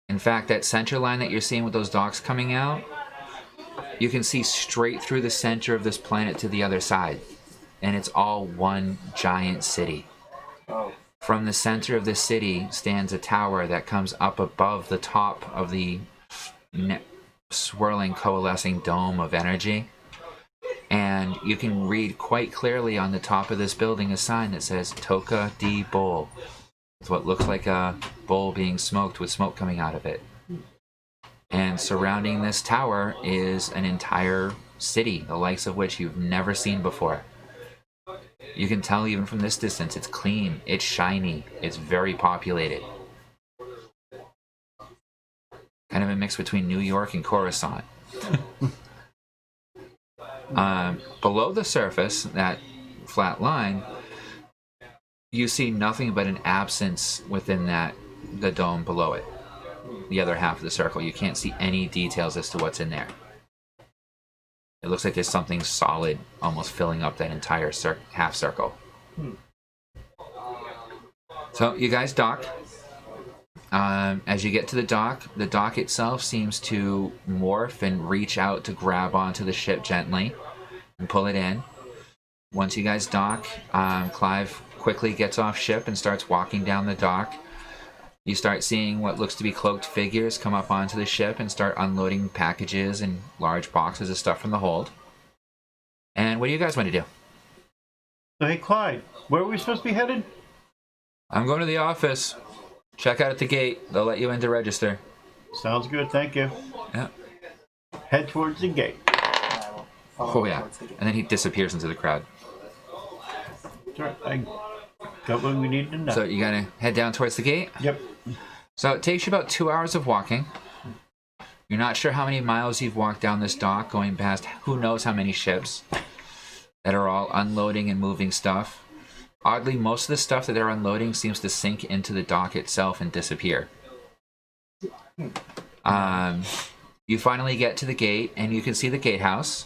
Speaker 3: In fact, that center line that you're seeing with those docks coming out, you can see straight through the center of this planet to the other side. And it's all one giant city.
Speaker 4: Oh.
Speaker 3: From the center of the city stands a tower that comes up above the top of the swirling, coalescing dome of energy. And you can read quite clearly on the top of this building a sign that says Toka D-Bowl. It's what looks like a bowl being smoked with smoke coming out of it. And surrounding this tower is an entire city, the likes of which you've never seen before. You can tell even from this distance, it's clean, it's shiny, it's very populated. Kind of a mix between New York and Coruscant. Below the surface, that flat line, you see nothing but an absence within the dome below it. The other half of the circle, you can't see any details as to what's in there. It looks like there's something solid almost filling up that entire half circle. So you guys dock. As you get to the dock itself seems to morph and reach out to grab onto the ship gently and pull it in. Once you guys dock, Clive quickly gets off ship and starts walking down the dock. You start seeing what looks to be cloaked figures come up onto the ship and start unloading packages and large boxes of stuff from the hold. And what do you guys want to do?
Speaker 2: Hey, Clyde, where are we supposed to be headed?
Speaker 3: I'm going to the office. Check out at the gate. They'll let you in to register.
Speaker 2: Sounds good, thank you.
Speaker 3: Yeah.
Speaker 2: Head towards the gate.
Speaker 4: I will follow
Speaker 3: Oh, yeah.
Speaker 4: towards the gate.
Speaker 3: And then he disappears into the crowd.
Speaker 2: Sure, I got what we needed to know.
Speaker 3: So you gotta head down towards the gate?
Speaker 2: Yep.
Speaker 3: So it takes you about 2 hours of walking. You're not sure how many miles you've walked down this dock, going past who knows how many ships that are all unloading and moving stuff. Oddly, most of the stuff that they're unloading seems to sink into the dock itself and disappear. You finally get to the gate, and you can see the gatehouse,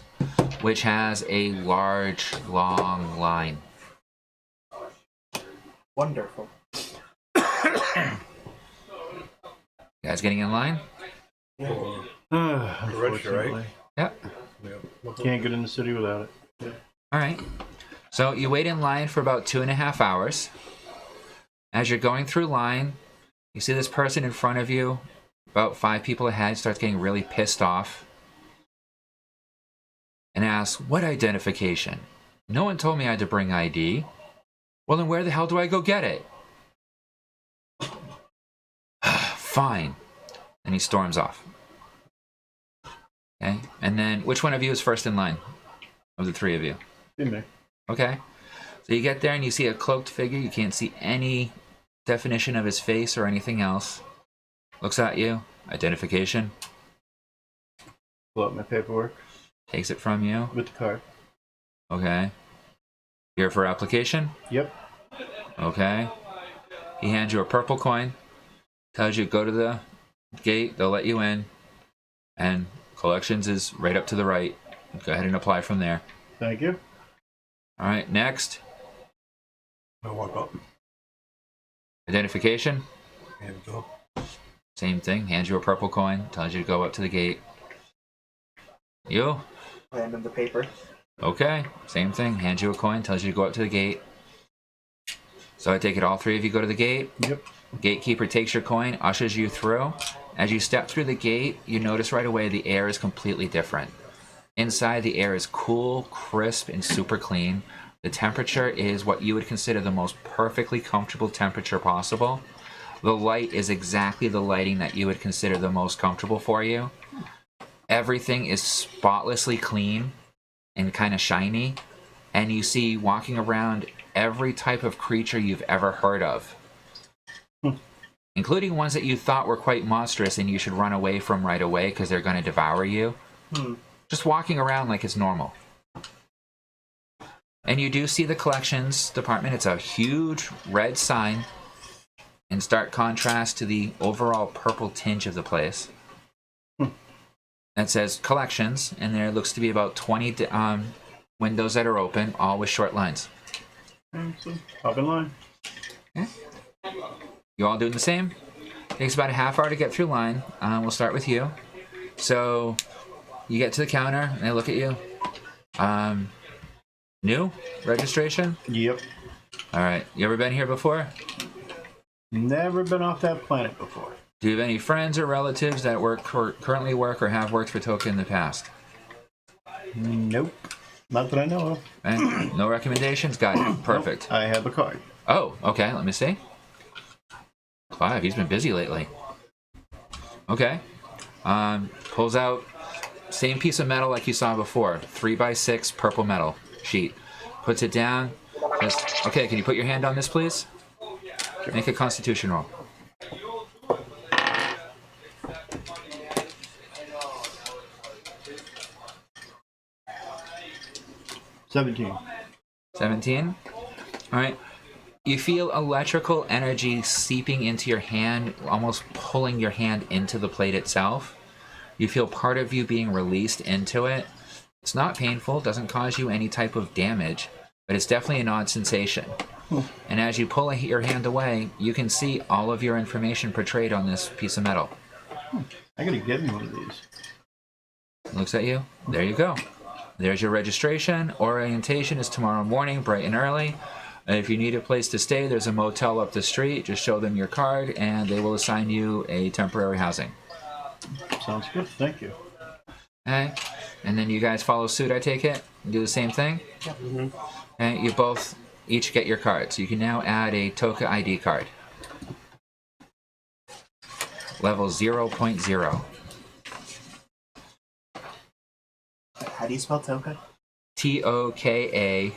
Speaker 3: which has a large, long line.
Speaker 4: Wonderful.
Speaker 3: You guys getting in line?
Speaker 2: Unfortunately.
Speaker 3: Yep.
Speaker 2: Can't get in the city without it.
Speaker 3: All right. So you wait in line for about 2.5 hours. As you're going through line, you see this person in front of you, about 5 people ahead, starts getting really pissed off. and asks, "What identification? No one told me I had to bring ID." "Well, then where the hell do I go get it?" "Fine." And he storms off. Okay, and then which one of you is first in line of the three of you?
Speaker 2: In there.
Speaker 3: Okay, so you get there and you see a cloaked figure. You can't see any definition of his face or anything else. Looks at you. Identification.
Speaker 2: Pull out my paperwork
Speaker 3: Takes it from you.
Speaker 2: with the card.
Speaker 3: Okay. Here for application.
Speaker 2: Yep.
Speaker 3: Okay. He hands you a purple coin. Tells you go to the gate. They'll let you in. And collections is right up to the right. Go ahead and apply from there.
Speaker 2: Thank you.
Speaker 3: All right. Next.
Speaker 1: I walk up.
Speaker 3: Identification.
Speaker 1: Here we go.
Speaker 3: Same thing. Hands you a purple coin. Tells you to go up to the gate. You.
Speaker 4: Hand him the paper.
Speaker 3: Okay. Same thing. Hands you a coin. Tells you to go up to the gate. So I take it all three of you go to the gate.
Speaker 2: Yep.
Speaker 3: Gatekeeper takes your coin, ushers you through. As you step through the gate, you notice right away the air is completely different. Inside, the air is cool, crisp, and super clean. The temperature is what you would consider the most perfectly comfortable temperature possible. The light is exactly the lighting that you would consider the most comfortable for you. Everything is spotlessly clean and kind of shiny. And you see walking around every type of creature you've ever heard of. Including ones that you thought were quite monstrous and you should run away from right away because they're going to devour you. Just walking around like it's normal. And you do see the collections department. It's a huge red sign in stark contrast to the overall purple tinge of the place. That says collections, and there looks to be about 20 windows that are open, all with short lines.
Speaker 2: So, hop in line.
Speaker 3: Okay. You all doing the same? Takes about a half hour to get through line. We'll start with you. So you get to the counter and they look at you. New registration?
Speaker 2: Yep.
Speaker 3: All right. You ever been here before?
Speaker 2: Never been off that planet before.
Speaker 3: Do you have any friends or relatives that currently work or have worked for Toka in the past?
Speaker 2: Nope. Not that I know of.
Speaker 3: Okay. No recommendations? Got it. Perfect.
Speaker 2: I have a card.
Speaker 3: Oh, okay. Let me see. 5. He's been busy lately. Okay. Pulls out same piece of metal like you saw before. 3x6 purple metal sheet. Puts it down. Says, okay, can you put your hand on this, please? Make a constitution roll.
Speaker 2: $17.
Speaker 3: 17. All right. You feel electrical energy seeping into your hand, almost pulling your hand into the plate itself. You feel part of you being released into it. It's not painful, doesn't cause you any type of damage, but it's definitely an odd sensation. And as you pull your hand away, you can see all of your information portrayed on this piece of metal.
Speaker 2: I gotta get me one of these.
Speaker 3: Looks at you. There you go. There's your registration. Orientation is tomorrow morning, bright and early. If you need a place to stay, there's a motel up the street. Just show them your card, and they will assign you a temporary housing.
Speaker 2: Sounds good. Thank you.
Speaker 3: Okay. And then you guys follow suit, I take it? Do the same thing?
Speaker 4: Yep.
Speaker 3: Okay. You both each get your cards. You can now add a Toka ID card. Level 0.0.
Speaker 4: How do you spell Toka?
Speaker 3: TOKA-D-BOWL.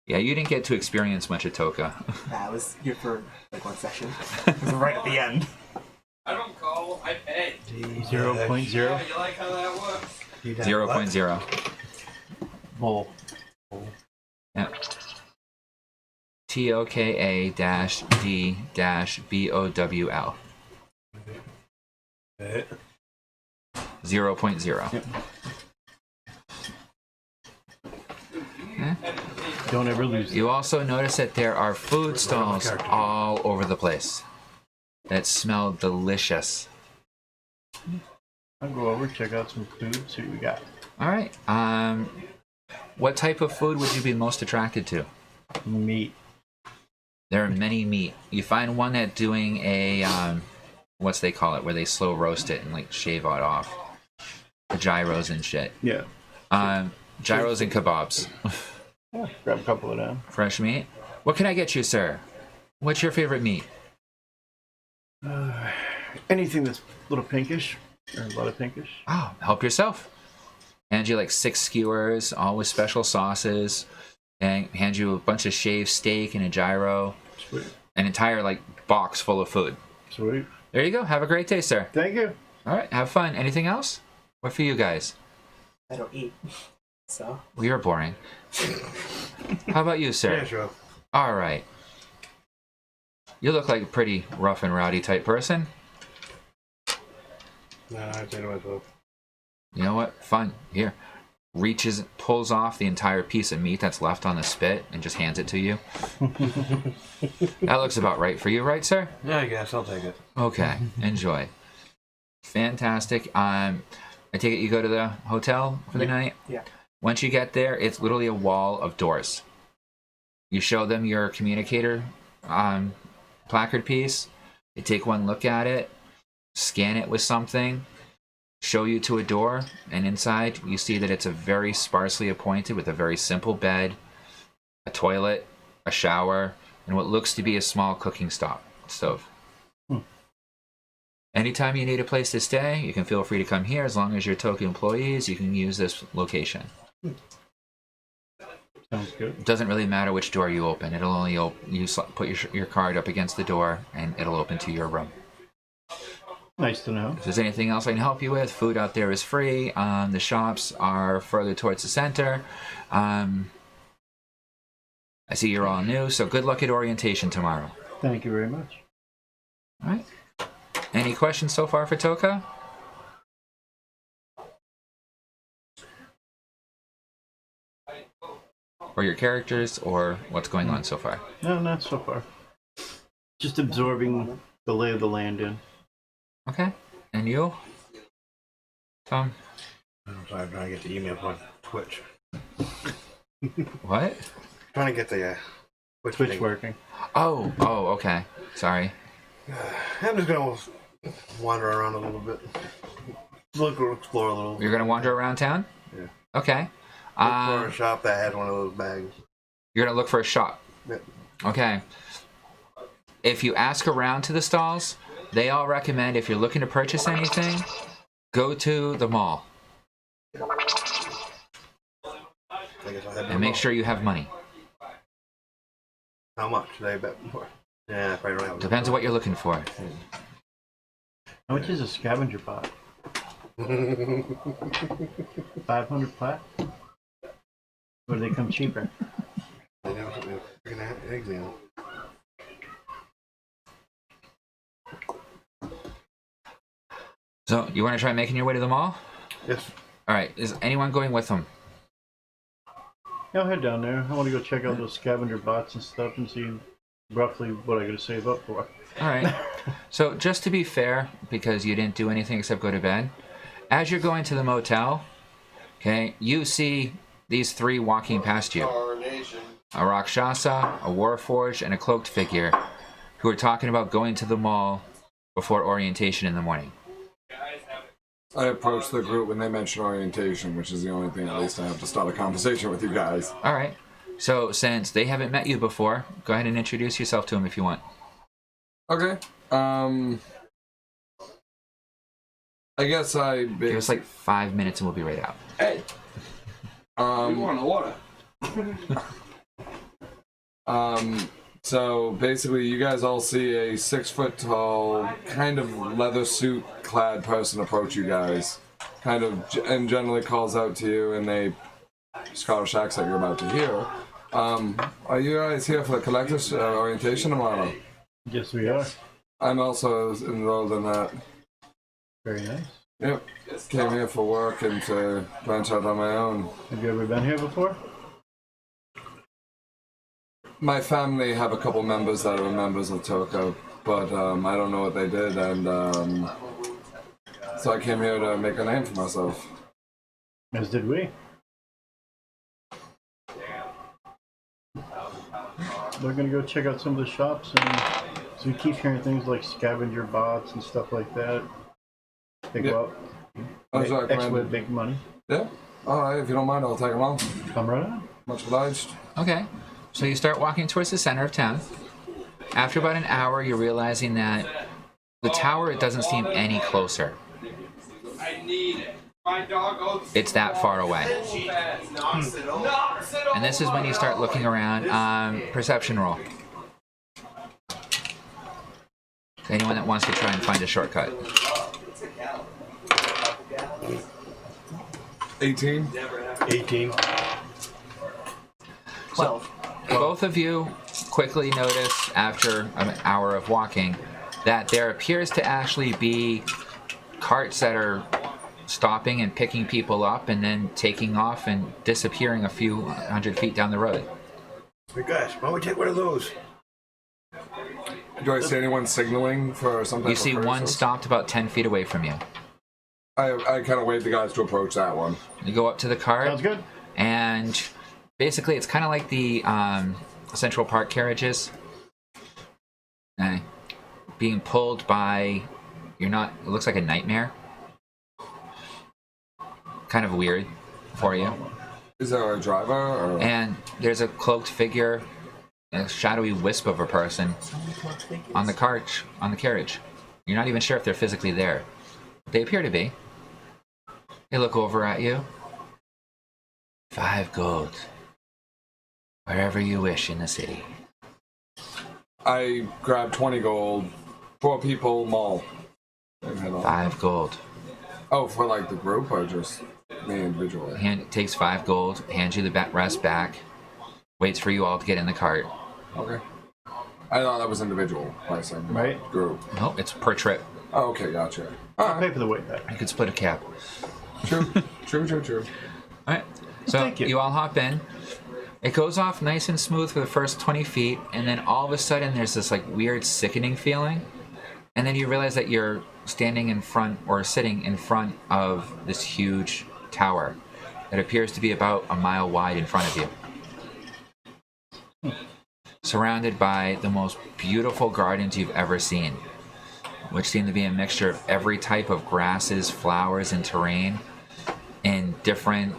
Speaker 3: Yeah, you didn't get to experience much of Toka.
Speaker 4: Nah, I was here for like one session. It was right at the end.
Speaker 6: I don't call, I pay.
Speaker 2: 0.0.
Speaker 6: Yeah, you like how that works?
Speaker 3: 0.0.
Speaker 2: Bowl.
Speaker 3: Yeah. TOKA-D-BOWL. 0.0.
Speaker 2: Yep.
Speaker 3: Okay.
Speaker 2: Don't ever lose it.
Speaker 3: You also notice that there are food stalls all over the place that smell delicious.
Speaker 2: I'll go over, check out some food, see what we got.
Speaker 3: All right. What type of food would you be most attracted to?
Speaker 2: Meat.
Speaker 3: There are many meat. You find one that doing a what's they call it, where they slow roast it and like shave it off. The gyros and shit.
Speaker 2: Yeah.
Speaker 3: Gyros and kebabs.
Speaker 2: Yeah, grab a couple of them.
Speaker 3: Fresh meat. What can I get you, sir? What's your favorite meat?
Speaker 2: Anything that's a little pinkish, or a lot of pinkish.
Speaker 3: Oh, help yourself. Hand you like 6 skewers, all with special sauces, and hand you a bunch of shaved steak and a gyro.
Speaker 2: Sweet.
Speaker 3: An entire like box full of food.
Speaker 2: Sweet.
Speaker 3: There you go. Have a great day, sir.
Speaker 2: Thank you.
Speaker 3: All right, have fun. Anything else? What for you guys?
Speaker 4: I don't eat. So.
Speaker 3: We are boring. How about you, sir?
Speaker 1: Yeah, sure.
Speaker 3: All right. You look like a pretty rough and rowdy type person.
Speaker 1: Nah, I say to myself.
Speaker 3: You know what? Fun. Here. Pulls off the entire piece of meat that's left on the spit and just hands it to you. That looks about right for you, right, sir?
Speaker 1: Yeah, I guess I'll take it.
Speaker 3: Okay. Enjoy. Fantastic. I take it you go to the hotel for the night?
Speaker 4: Yeah.
Speaker 3: Once you get there, it's literally a wall of doors. You show them your communicator placard piece. They take one look at it, scan it with something, show you to a door, and inside you see that it's a very sparsely appointed with a very simple bed, a toilet, a shower, and what looks to be a small cooking stove. Anytime you need a place to stay, you can feel free to come here. As long as you're Toka employees, you can use this location.
Speaker 2: Sounds good.
Speaker 3: It doesn't really matter which door you open. It'll only put your card up against the door, and it'll open to your room.
Speaker 2: Nice to know.
Speaker 3: If there's anything else I can help you with, food out there is free. The shops are further towards the center. I see you're all new, so good luck at orientation tomorrow.
Speaker 2: Thank you very much.
Speaker 3: All right. Any questions so far for Toka? Or your characters, or what's going on so far?
Speaker 2: No, not so far. Just absorbing the lay of the land in.
Speaker 3: Okay. And you? Tom?
Speaker 1: I'm sorry, I'm trying to get the email on Twitch.
Speaker 3: What?
Speaker 1: Trying to get the
Speaker 2: Twitch
Speaker 1: thing.
Speaker 2: working.
Speaker 3: Oh, okay. Sorry.
Speaker 1: I'm just gonna wander around a little bit. Explore a little.
Speaker 3: You're gonna wander around town?
Speaker 1: Yeah.
Speaker 3: Okay.
Speaker 1: Look for a shop that has one of those bags.
Speaker 3: You're gonna look for a shop.
Speaker 1: Yep.
Speaker 3: Okay. If you ask around to the stalls, they all recommend if you're looking to purchase anything, go to the mall
Speaker 1: I guess I'll head to the
Speaker 3: and make
Speaker 1: mall.
Speaker 3: sure you have money.
Speaker 1: How much? They bet more. Yeah, probably don't have
Speaker 3: Depends on what you're looking for.
Speaker 2: How much is a scavenger bot? 500 plat? Or do they come cheaper?
Speaker 1: They know something. Freaking eggs in.
Speaker 3: So, you want to try making your way to the mall?
Speaker 1: Yes.
Speaker 3: All right. Is anyone going with them?
Speaker 2: Yeah, I'll head down there. I want to go check out those scavenger bots and stuff and see roughly what I gotta save up for.
Speaker 3: All right. So, just to be fair, because you didn't do anything except go to bed, as you're going to the motel, okay, you see these 3 walking past you. A Rakshasa, a Warforged, and a cloaked figure who are talking about going to the mall before orientation in the morning.
Speaker 5: I approached the group when they mentioned orientation, which is the only thing at least I have to start a conversation with you guys.
Speaker 3: All right. So, since they haven't met you before, go ahead and introduce yourself to them if you want.
Speaker 5: Okay. I guess I
Speaker 3: Give us like 5 minutes and we'll be right out.
Speaker 6: Hey, we want the water.
Speaker 5: So basically, you guys all see a 6-foot-tall, kind of leather suit-clad person approach you guys, and generally calls out to you in a Scottish accent you're about to hear. Are you guys here for the collectors orientation tomorrow?
Speaker 2: Yes, we are.
Speaker 5: I'm also enrolled in that.
Speaker 2: Very nice.
Speaker 5: Yep. Came here for work and to branch out on my own.
Speaker 2: Have you ever been here before?
Speaker 5: My family have a couple members that are members of Toka, but I don't know what they did, and so I came here to make a name for myself.
Speaker 2: As did we. we're gonna go check out some of the shops, and so we keep hearing things like scavenger bots and stuff like that. They go up, exploit big money.
Speaker 5: Yeah. All right. If you don't mind, I'll take them all.
Speaker 2: Come right on.
Speaker 5: Much obliged.
Speaker 3: Okay. So you start walking towards the center of town. After about an hour, you're realizing that the tower doesn't seem any closer. It's that far away. And this is when you start looking around. Perception roll. Anyone that wants to try and find a shortcut.
Speaker 5: 18.
Speaker 1: 18.
Speaker 4: 12.
Speaker 3: Both of you quickly notice after an hour of walking that there appears to actually be carts that are stopping and picking people up and then taking off and disappearing a few 100 feet down the road.
Speaker 1: Hey guys, why don't we take one of those?
Speaker 5: Do I see anyone signaling for some type
Speaker 3: You
Speaker 5: of
Speaker 3: see one
Speaker 5: process?
Speaker 3: stopped about 10 feet away from you.
Speaker 5: I kind of wait the guys to approach that one.
Speaker 3: You go up to the cart.
Speaker 2: Sounds good.
Speaker 3: And basically it's kind of like the Central Park carriages. Being pulled by, it looks like a nightmare. Kind of weird for you.
Speaker 5: Is there a driver? Or?
Speaker 3: And there's a cloaked figure, a shadowy wisp of a person on the carriage. You're not even sure if they're physically there. They appear to be. They look over at you. 5 gold. Wherever you wish in the city.
Speaker 5: I grab 20 gold. 4 people, mall.
Speaker 3: 5 gold.
Speaker 5: Oh, for like the group or just me individually?
Speaker 3: Takes 5 gold, hands you the rest back, waits for you all to get in the cart.
Speaker 5: Okay. I thought that was individual pricing.
Speaker 2: Right.
Speaker 5: Group.
Speaker 3: No, it's per trip.
Speaker 5: Oh, okay, gotcha.
Speaker 2: I'll pay for the weight back.
Speaker 3: You could split a cab.
Speaker 5: True. True.
Speaker 3: Alright, so
Speaker 2: Thank you.
Speaker 3: you all hop in. It goes off nice and smooth for the first 20 feet, and then all of a sudden there's this like weird sickening feeling, and then you realize that you're standing in front or sitting in front of this huge tower that appears to be about a mile wide in front of you. Surrounded by the most beautiful gardens you've ever seen, which seem to be a mixture of every type of grasses, flowers, and terrain in different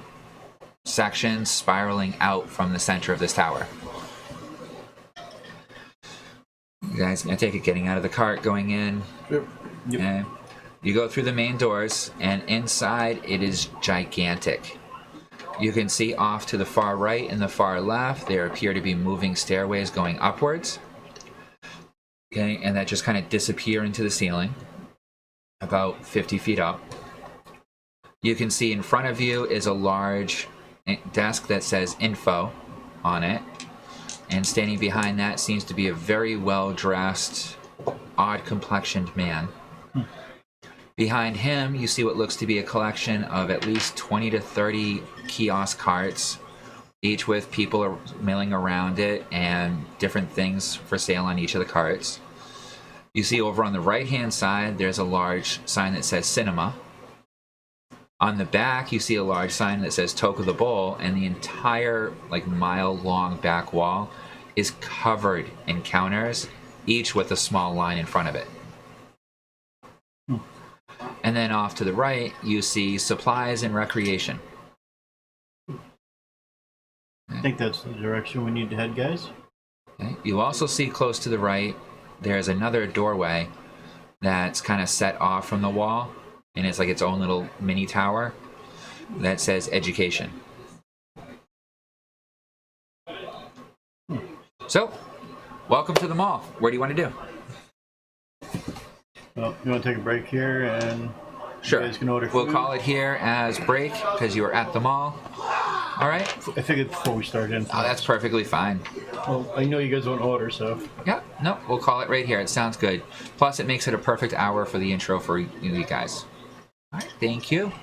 Speaker 3: sections spiraling out from the center of this tower. You guys, I take it getting out of the cart, going in.
Speaker 5: Yep.
Speaker 3: Okay. You go through the main doors, and inside it is gigantic. You can see off to the far right and the far left, there appear to be moving stairways going upwards. Okay, and that just kind of disappear into the ceiling, about 50 feet up. You can see in front of you is a large desk that says info on it, and standing behind that seems to be a very well-dressed, odd-complexioned man. Behind him, you see what looks to be a collection of at least 20 to 30 kiosk carts, each with people milling around it and different things for sale on each of the carts. You see over on the right-hand side, there's a large sign that says cinema. On the back, you see a large sign that says Toka D-Bowl, and the entire mile-long back wall is covered in counters, each with a small line in front of it. And then off to the right, you see supplies and recreation.
Speaker 2: I think that's the direction we need to head, guys.
Speaker 3: Okay. You also see close to the right, there's another doorway that's kind of set off from the wall, and it's like its own little mini tower that says education. So, welcome to the mall. Where do you want to do?
Speaker 2: Well, you want to take a break here and
Speaker 3: Sure.
Speaker 2: you guys can order
Speaker 3: We'll
Speaker 2: food?
Speaker 3: call it here as break because you were at the mall. All right.
Speaker 2: I figured before we started.
Speaker 3: Oh, that's perfectly fine.
Speaker 2: Well, I know you guys won't order, so.
Speaker 3: Yeah, no, we'll call it right here. It sounds good. Plus, it makes it a perfect hour for the intro for you guys. All right, thank you.